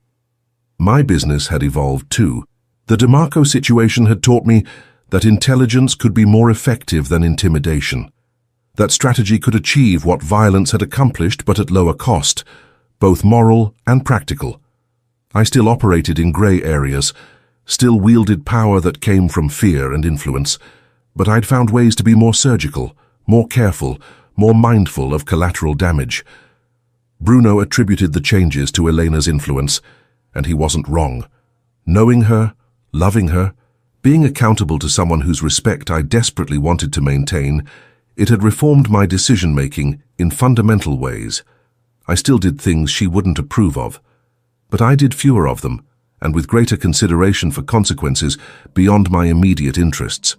My business had evolved too. The DeMarco situation had taught me that intelligence could be more effective than intimidation. That strategy could achieve what violence had accomplished, but at lower cost, both moral and practical. I still operated in grey areas, still wielded power that came from fear and influence, but I'd found ways to be more surgical, more careful, more mindful of collateral damage. Bruno attributed the changes to Elena's influence, and he wasn't wrong. Knowing her, loving her, being accountable to someone whose respect I desperately wanted to maintain, it had reformed my decision-making in fundamental ways. I still did things she wouldn't approve of, but I did fewer of them, and with greater consideration for consequences beyond my immediate interests.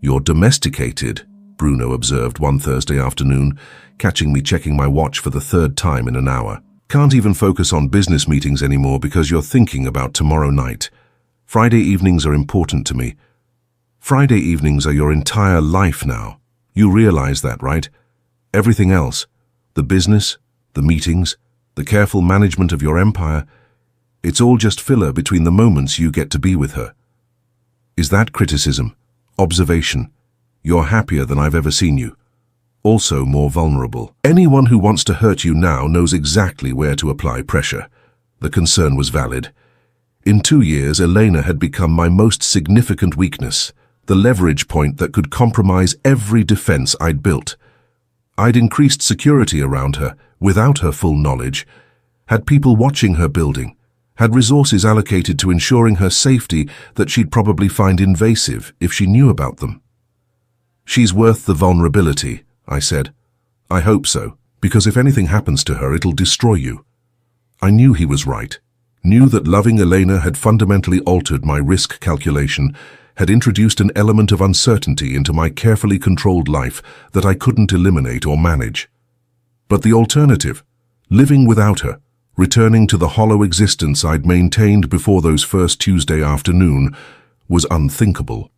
"You're domesticated," Bruno observed one Thursday afternoon, catching me checking my watch for the third time in an hour. "Can't even focus on business meetings anymore because you're thinking about tomorrow night. Friday evenings are important to me." "Friday evenings are your entire life now. You realize that, right? Everything else, the business, the meetings, the careful management of your empire, it's all just filler between the moments you get to be with her." Is that criticism? Observation? You're happier than I've ever seen you. Also more vulnerable. Anyone who wants to hurt you now knows exactly where to apply pressure. The concern was valid. In 2 years, Elena had become my most significant weakness, the leverage point that could compromise every defense I'd built. I'd increased security around her, without her full knowledge, had people watching her building, had resources allocated to ensuring her safety that she'd probably find invasive if she knew about them. "She's worth the vulnerability," I said. "I hope so, because if anything happens to her, it'll destroy you." I knew he was right, knew that loving Elena had fundamentally altered my risk calculation, had introduced an element of uncertainty into my carefully controlled life that I couldn't eliminate or manage. But the alternative, living without her, returning to the hollow existence I'd maintained before those first Tuesday afternoon, was unthinkable.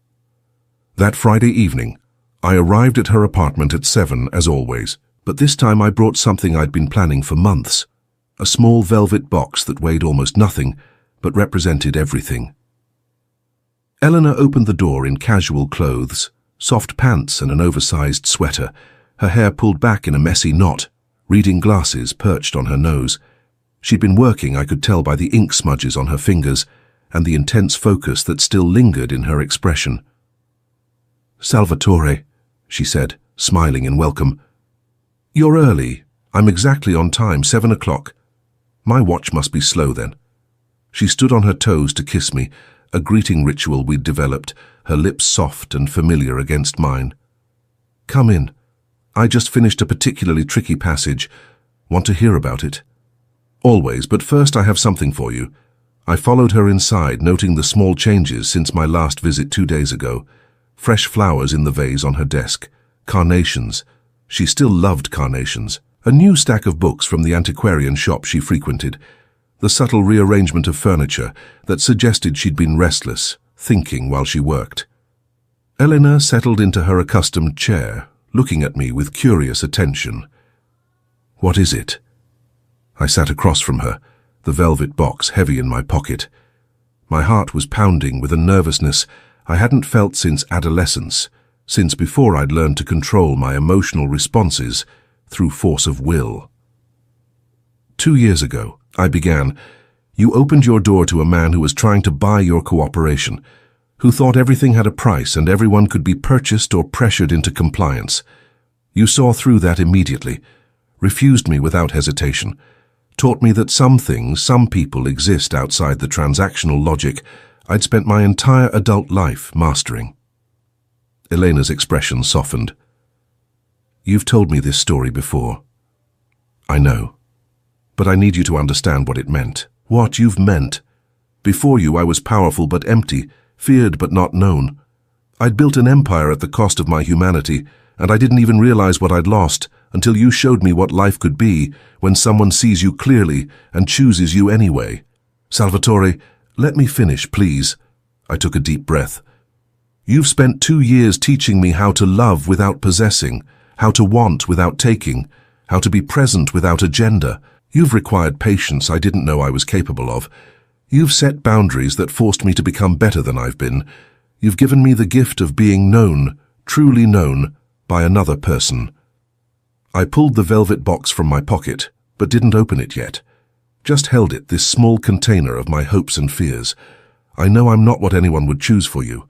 That Friday evening, I arrived at her apartment at 7 as always, but this time I brought something I'd been planning for months, a small velvet box that weighed almost nothing, but represented everything. Eleanor opened the door in casual clothes, soft pants and an oversized sweater, her hair pulled back in a messy knot, reading glasses perched on her nose. She'd been working, I could tell by the ink smudges on her fingers and the intense focus that still lingered in her expression. "Salvatore," she said, smiling in welcome. "You're early. I'm exactly on time, 7 o'clock. My watch must be slow then." She stood on her toes to kiss me, a greeting ritual we'd developed, her lips soft and familiar against mine. "Come in. I just finished a particularly tricky passage. Want to hear about it?" "Always, but first I have something for you." I followed her inside, noting the small changes since my last visit 2 days ago. Fresh flowers in the vase on her desk. Carnations. She still loved carnations. A new stack of books from the antiquarian shop she frequented. The subtle rearrangement of furniture that suggested she'd been restless, thinking while she worked. Elena settled into her accustomed chair, looking at me with curious attention. "What is it?" I sat across from her, the velvet box heavy in my pocket. My heart was pounding with a nervousness I hadn't felt since adolescence, since before I'd learned to control my emotional responses through force of will. 2 years ago, I began, you opened your door to a man who was trying to buy your cooperation, who thought everything had a price and everyone could be purchased or pressured into compliance. You saw through that immediately, refused me without hesitation, taught me that some things, some people exist outside the transactional logic I'd spent my entire adult life mastering. Elena's expression softened. "You've told me this story before." "I know. But I need you to understand what it meant. What you've meant. Before you I was powerful but empty, feared but not known. I'd built an empire at the cost of my humanity, and I didn't even realize what I'd lost until you showed me what life could be when someone sees you clearly and chooses you anyway. Salvatore, let me finish, please." I took a deep breath. You've spent 2 years teaching me how to love without possessing, how to want without taking, how to be present without agenda. You've required patience I didn't know I was capable of. You've set boundaries that forced me to become better than I've been. You've given me the gift of being known, truly known, by another person. I pulled the velvet box from my pocket, but didn't open it yet. Just held it, this small container of my hopes and fears. I know I'm not what anyone would choose for you.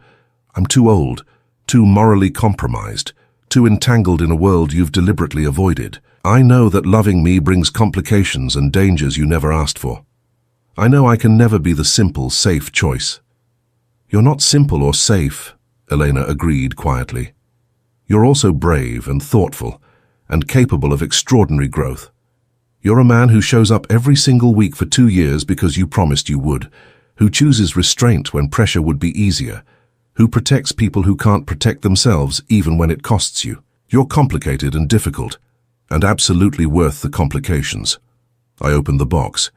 I'm too old, too morally compromised, too entangled in a world you've deliberately avoided. I know that loving me brings complications and dangers you never asked for. I know I can never be the simple, safe choice. You're not simple or safe, Elena agreed quietly. You're also brave and thoughtful and capable of extraordinary growth. You're a man who shows up every single week for 2 years because you promised you would, who chooses restraint when pressure would be easier, who protects people who can't protect themselves even when it costs you. You're complicated and difficult, and absolutely worth the complications. I opened the box.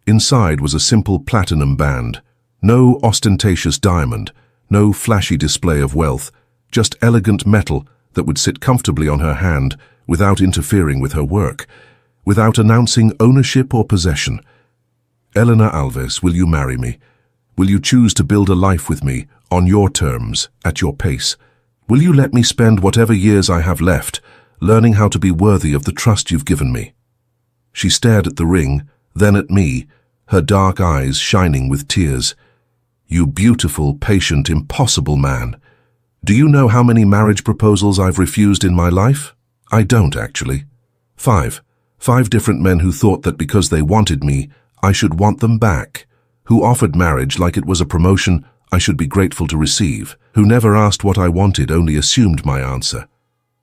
Inside was a simple platinum band. No ostentatious diamond, no flashy display of wealth, just elegant metal that would sit comfortably on her hand without interfering with her work, without announcing ownership or possession. Elena Alves, will you marry me? Will you choose to build a life with me, on your terms, at your pace? Will you let me spend whatever years I have left, learning how to be worthy of the trust you've given me? She stared at the ring, then at me, her dark eyes shining with tears. You beautiful, patient, impossible man. Do you know how many marriage proposals I've refused in my life? I don't, actually. 5. 5 different men who thought that because they wanted me, I should want them back, who offered marriage like it was a promotion I should be grateful to receive, who never asked what I wanted, only assumed my answer.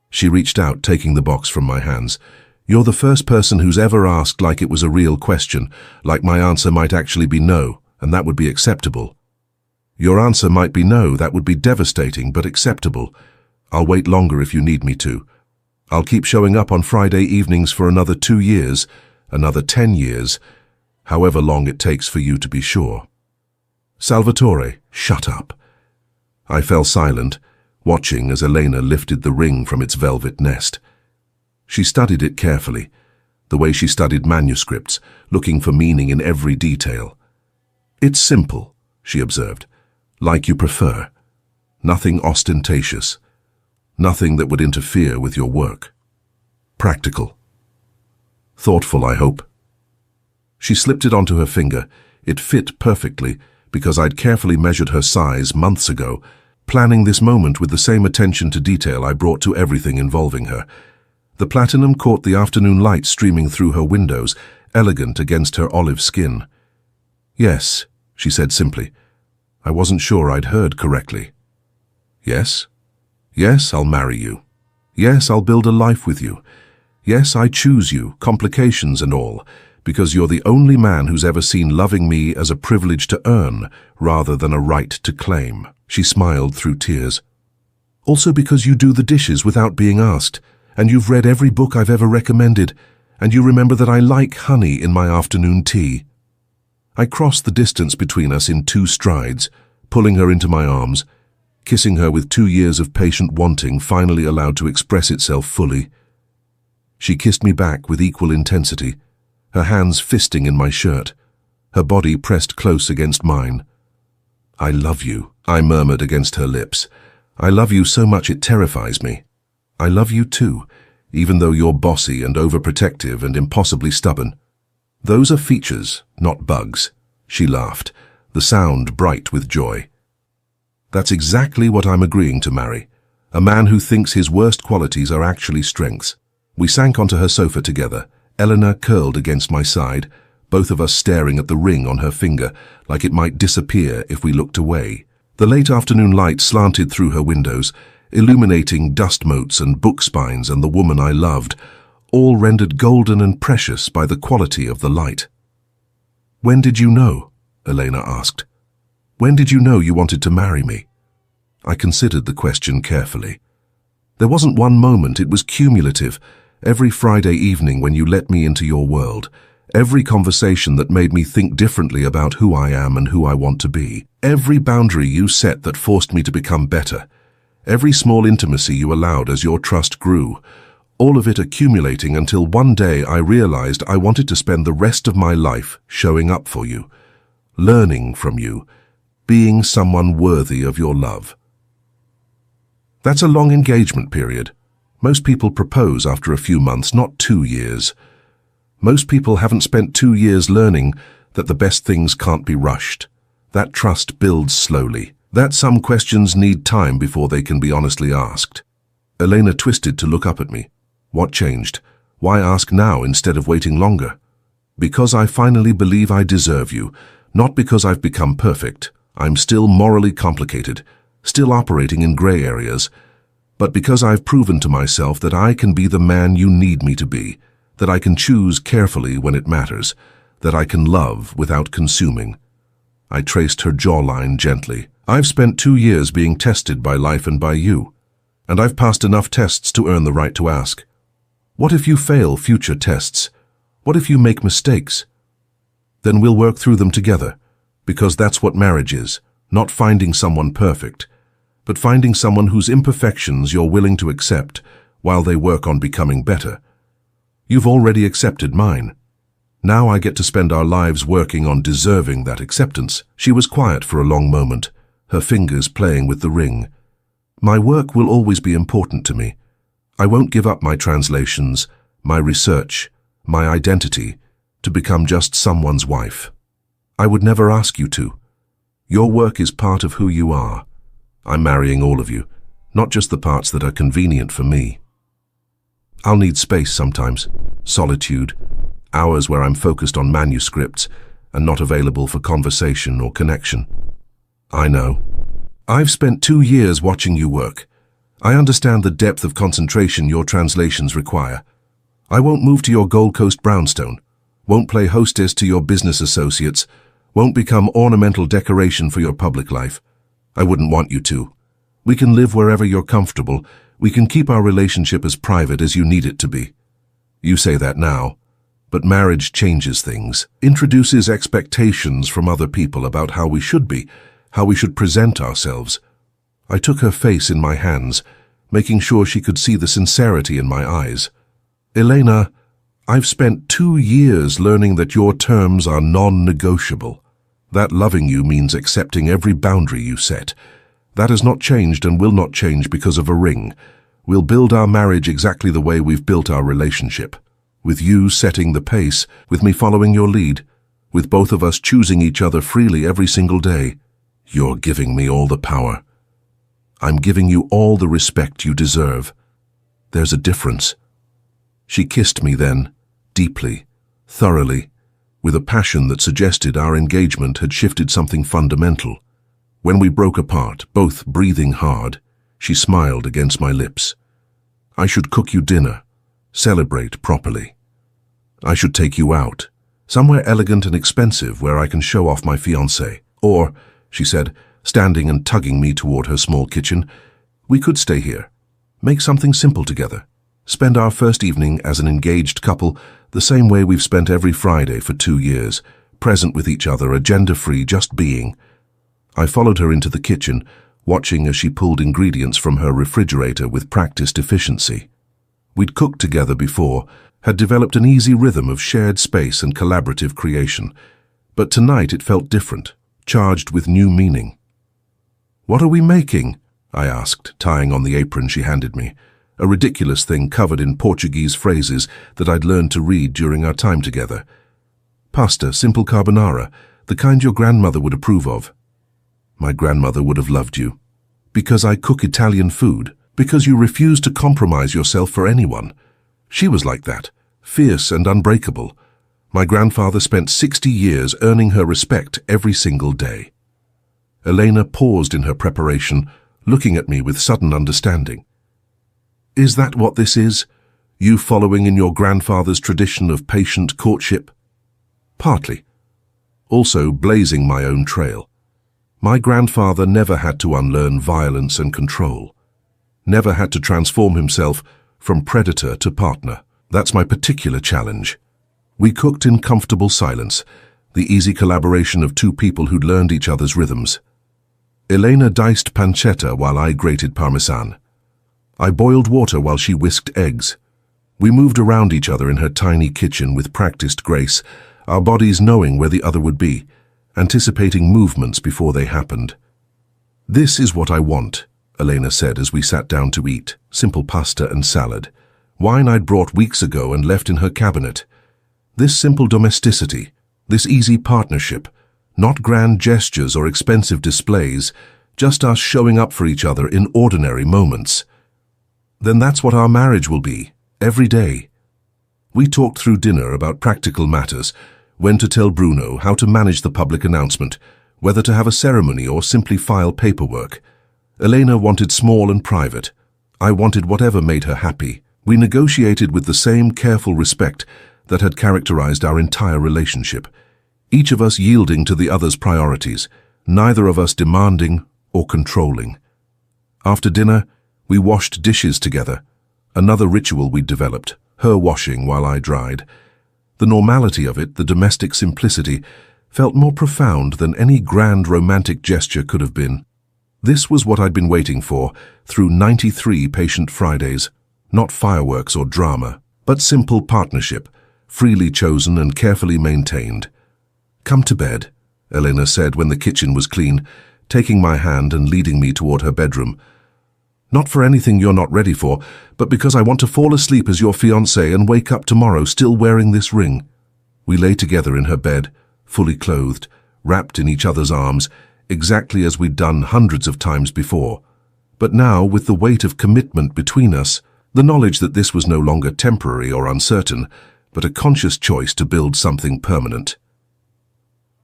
She reached out, taking the box from my hands. You're the first person who's ever asked like it was a real question, like my answer might actually be no, and that would be acceptable. Your answer might be no, that would be devastating, but acceptable. I'll wait longer if you need me to. I'll keep showing up on Friday evenings for another 2 years, another 10 years, however long it takes for you to be sure. Salvatore, shut up. I fell silent, watching as Elena lifted the ring from its velvet nest. She studied it carefully, the way she studied manuscripts, looking for meaning in every detail. It's simple, she observed, like you prefer. Nothing ostentatious. Nothing that would interfere with your work. Practical. Thoughtful, I hope. She slipped it onto her finger. It fit perfectly, because I'd carefully measured her size months ago, planning this moment with the same attention to detail I brought to everything involving her. The platinum caught the afternoon light streaming through her windows, elegant against her olive skin. Yes, she said simply. I wasn't sure I'd heard correctly. Yes? Yes, I'll marry you. Yes, I'll build a life with you. Yes, I choose you, complications and all, because you're the only man who's ever seen loving me as a privilege to earn rather than a right to claim. She smiled through tears. Also because you do the dishes without being asked, and you've read every book I've ever recommended, and you remember that I like honey in my afternoon tea. I crossed the distance between us in 2 strides, pulling her into my arms, kissing her with 2 years of patient wanting finally allowed to express itself fully. She kissed me back with equal intensity, her hands fisting in my shirt, her body pressed close against mine. I love you, I murmured against her lips. I love you so much it terrifies me. I love you too, even though you're bossy and overprotective and impossibly stubborn. Those are features, not bugs. She laughed, the sound bright with joy. That's exactly what I'm agreeing to marry. A man who thinks his worst qualities are actually strengths. We sank onto her sofa together, Eleanor curled against my side, both of us staring at the ring on her finger, like it might disappear if we looked away. The late afternoon light slanted through her windows, illuminating dust motes and book spines and the woman I loved, all rendered golden and precious by the quality of the light. When did you know? Elena asked. When did you know you wanted to marry me? I considered the question carefully. There wasn't one moment, it was cumulative. Every Friday evening when you let me into your world, Every conversation that made me think differently about who I am and who I want to be. Every boundary you set that forced me to become better. Every small intimacy you allowed as your trust grew. All of it accumulating until one day I realized I wanted to spend the rest of my life showing up for you, learning from you, being someone worthy of your love. That's a long engagement period. Most people propose after a few months, not 2 years. Most people haven't spent 2 years learning that the best things can't be rushed. That trust builds slowly. That some questions need time before they can be honestly asked. Elena twisted to look up at me. What changed? Why ask now instead of waiting longer? Because I finally believe I deserve you, not because I've become perfect. I'm still morally complicated, still operating in gray areas, but because I've proven to myself that I can be the man you need me to be, that I can choose carefully when it matters, that I can love without consuming. I traced her jawline gently. I've spent 2 years being tested by life and by you, and I've passed enough tests to earn the right to ask. What if you fail future tests? What if you make mistakes? Then we'll work through them together, because that's what marriage is, not finding someone perfect, but finding someone whose imperfections you're willing to accept while they work on becoming better. You've already accepted mine. Now I get to spend our lives working on deserving that acceptance. She was quiet for a long moment, her fingers playing with the ring. My work will always be important to me. I won't give up my translations, my research, my identity, to become just someone's wife. I would never ask you to. Your work is part of who you are. I'm marrying all of you, not just the parts that are convenient for me. I'll need space sometimes, solitude, hours where I'm focused on manuscripts and not available for conversation or connection. I know. I've spent 2 years watching you work. I understand the depth of concentration your translations require. I won't move to your Gold Coast brownstone, won't play hostess to your business associates, won't become ornamental decoration for your public life. I wouldn't want you to. We can live wherever you're comfortable. We can keep our relationship as private as you need it to be. You say that now, but marriage changes things, introduces expectations from other people about how we should be, how we should present ourselves. I took her face in my hands, making sure she could see the sincerity in my eyes. Elena, I've spent 2 years learning that your terms are non-negotiable. That loving you means accepting every boundary you set. That has not changed and will not change because of a ring. We'll build our marriage exactly the way we've built our relationship. With you setting the pace, with me following your lead, with both of us choosing each other freely every single day. You're giving me all the power. I'm giving you all the respect you deserve. There's a difference. She kissed me then, deeply, thoroughly, with a passion that suggested our engagement had shifted something fundamental. When we broke apart, both breathing hard, she smiled against my lips. I should cook you dinner, celebrate properly. I should take you out, somewhere elegant and expensive where I can show off my fiancé. Or, she said, standing and tugging me toward her small kitchen, we could stay here, make something simple together, spend our first evening as an engaged couple the same way we've spent every Friday for 2 years, present with each other, agenda-free, just being. I followed her into the kitchen, watching as she pulled ingredients from her refrigerator with practiced efficiency. We'd cooked together before, had developed an easy rhythm of shared space and collaborative creation, but tonight it felt different, charged with new meaning. "What are we making?" I asked, tying on the apron she handed me, a ridiculous thing covered in Portuguese phrases that I'd learned to read during our time together. "Pasta, simple carbonara, the kind your grandmother would approve of." My grandmother would have loved you. Because I cook Italian food, because you refuse to compromise yourself for anyone. She was like that, fierce and unbreakable. My grandfather spent 60 years earning her respect every single day. Elena paused in her preparation, looking at me with sudden understanding. "Is that what this is? You following in your grandfather's tradition of patient courtship?" "Partly. Also blazing my own trail. My grandfather never had to unlearn violence and control. Never had to transform himself from predator to partner. That's my particular challenge. We cooked in comfortable silence, the easy collaboration of two people who'd learned each other's rhythms. Elena diced pancetta while I grated parmesan. I boiled water while she whisked eggs. We moved around each other in her tiny kitchen with practiced grace, our bodies knowing where the other would be, anticipating movements before they happened. "This is what I want," Elena said as we sat down to eat, simple pasta and salad. Wine I'd brought weeks ago and left in her cabinet. This simple domesticity, this easy partnership, not grand gestures or expensive displays, just us showing up for each other in ordinary moments. Then that's what our marriage will be, every day. We talked through dinner about practical matters, when to tell Bruno, how to manage the public announcement, whether to have a ceremony or simply file paperwork. Elena wanted small and private. I wanted whatever made her happy. We negotiated with the same careful respect that had characterized our entire relationship, each of us yielding to the other's priorities, neither of us demanding or controlling. After dinner, we washed dishes together, another ritual we'd developed, her washing while I dried. The normality of it, the domestic simplicity, felt more profound than any grand romantic gesture could have been. This was what I'd been waiting for through 93 patient Fridays, not fireworks or drama, but simple partnership, freely chosen and carefully maintained. "Come to bed," Elena said when the kitchen was clean, taking my hand and leading me toward her bedroom. "Not for anything you're not ready for, but because I want to fall asleep as your fiancé and wake up tomorrow still wearing this ring." We lay together in her bed, fully clothed, wrapped in each other's arms, exactly as we'd done hundreds of times before. But now, with the weight of commitment between us, the knowledge that this was no longer temporary or uncertain, but a conscious choice to build something permanent.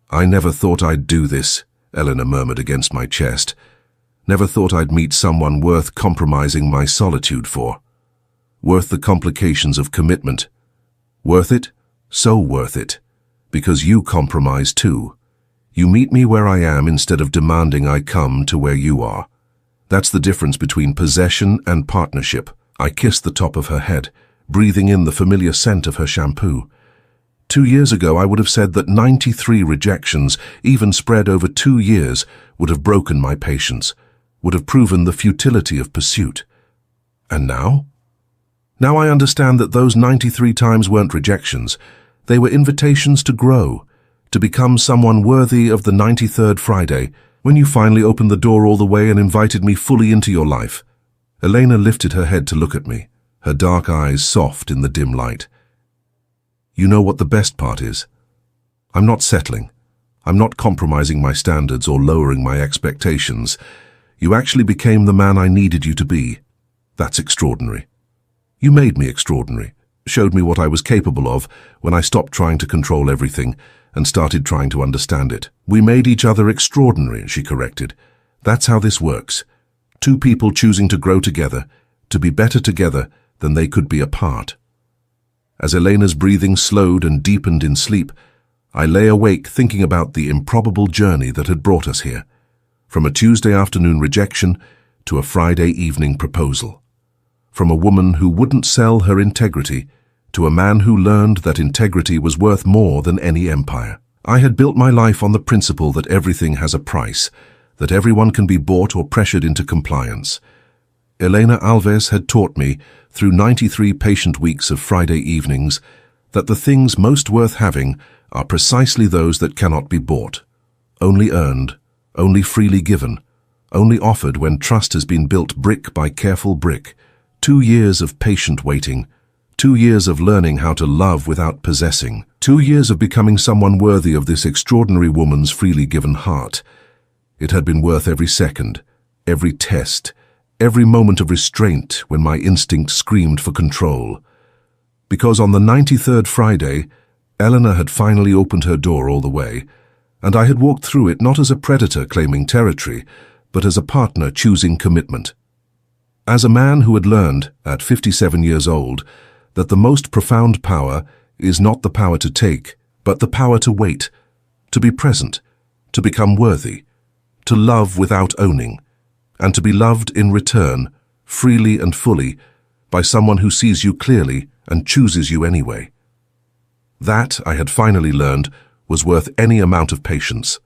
"I never thought I'd do this," Elena murmured against my chest. "Never thought I'd meet someone worth compromising my solitude for. Worth the complications of commitment. Worth it? So worth it. Because you compromise too. You meet me where I am instead of demanding I come to where you are. That's the difference between possession and partnership." I kissed the top of her head, breathing in the familiar scent of her shampoo. 2 years ago, I would have said that 93 rejections, even spread over 2 years, would have broken my patience, would have proven the futility of pursuit. And now? Now I understand that those 93 times weren't rejections. They were invitations to grow, to become someone worthy of the 93rd Friday, when you finally opened the door all the way and invited me fully into your life. Elena lifted her head to look at me, her dark eyes soft in the dim light. "You know what the best part is? I'm not settling. I'm not compromising my standards or lowering my expectations. You actually became the man I needed you to be. That's extraordinary. You made me extraordinary, showed me what I was capable of when I stopped trying to control everything and started trying to understand it. We made each other extraordinary," she corrected. "That's how this works. Two people choosing to grow together, to be better together than they could be apart." As Elena's breathing slowed and deepened in sleep, I lay awake thinking about the improbable journey that had brought us here, from a Tuesday afternoon rejection to a Friday evening proposal, from a woman who wouldn't sell her integrity to a man who learned that integrity was worth more than any empire. I had built my life on the principle that everything has a price, that everyone can be bought or pressured into compliance. Elena Alves had taught me, through 93 patient weeks of Friday evenings, that the things most worth having are precisely those that cannot be bought, only earned, only freely given, only offered when trust has been built brick by careful brick. 2 years of patient waiting, 2 years of learning how to love without possessing, 2 years of becoming someone worthy of this extraordinary woman's freely given heart. It had been worth every second, every test, every moment of restraint when my instinct screamed for control. Because on the 93rd Friday, Elena had finally opened her door all the way, and I had walked through it not as a predator claiming territory, but as a partner choosing commitment. As a man who had learned, at 57 years old, that the most profound power is not the power to take, but the power to wait, to be present, to become worthy, to love without owning, and to be loved in return, freely and fully, by someone who sees you clearly and chooses you anyway. That, I had finally learned, was worth any amount of patience.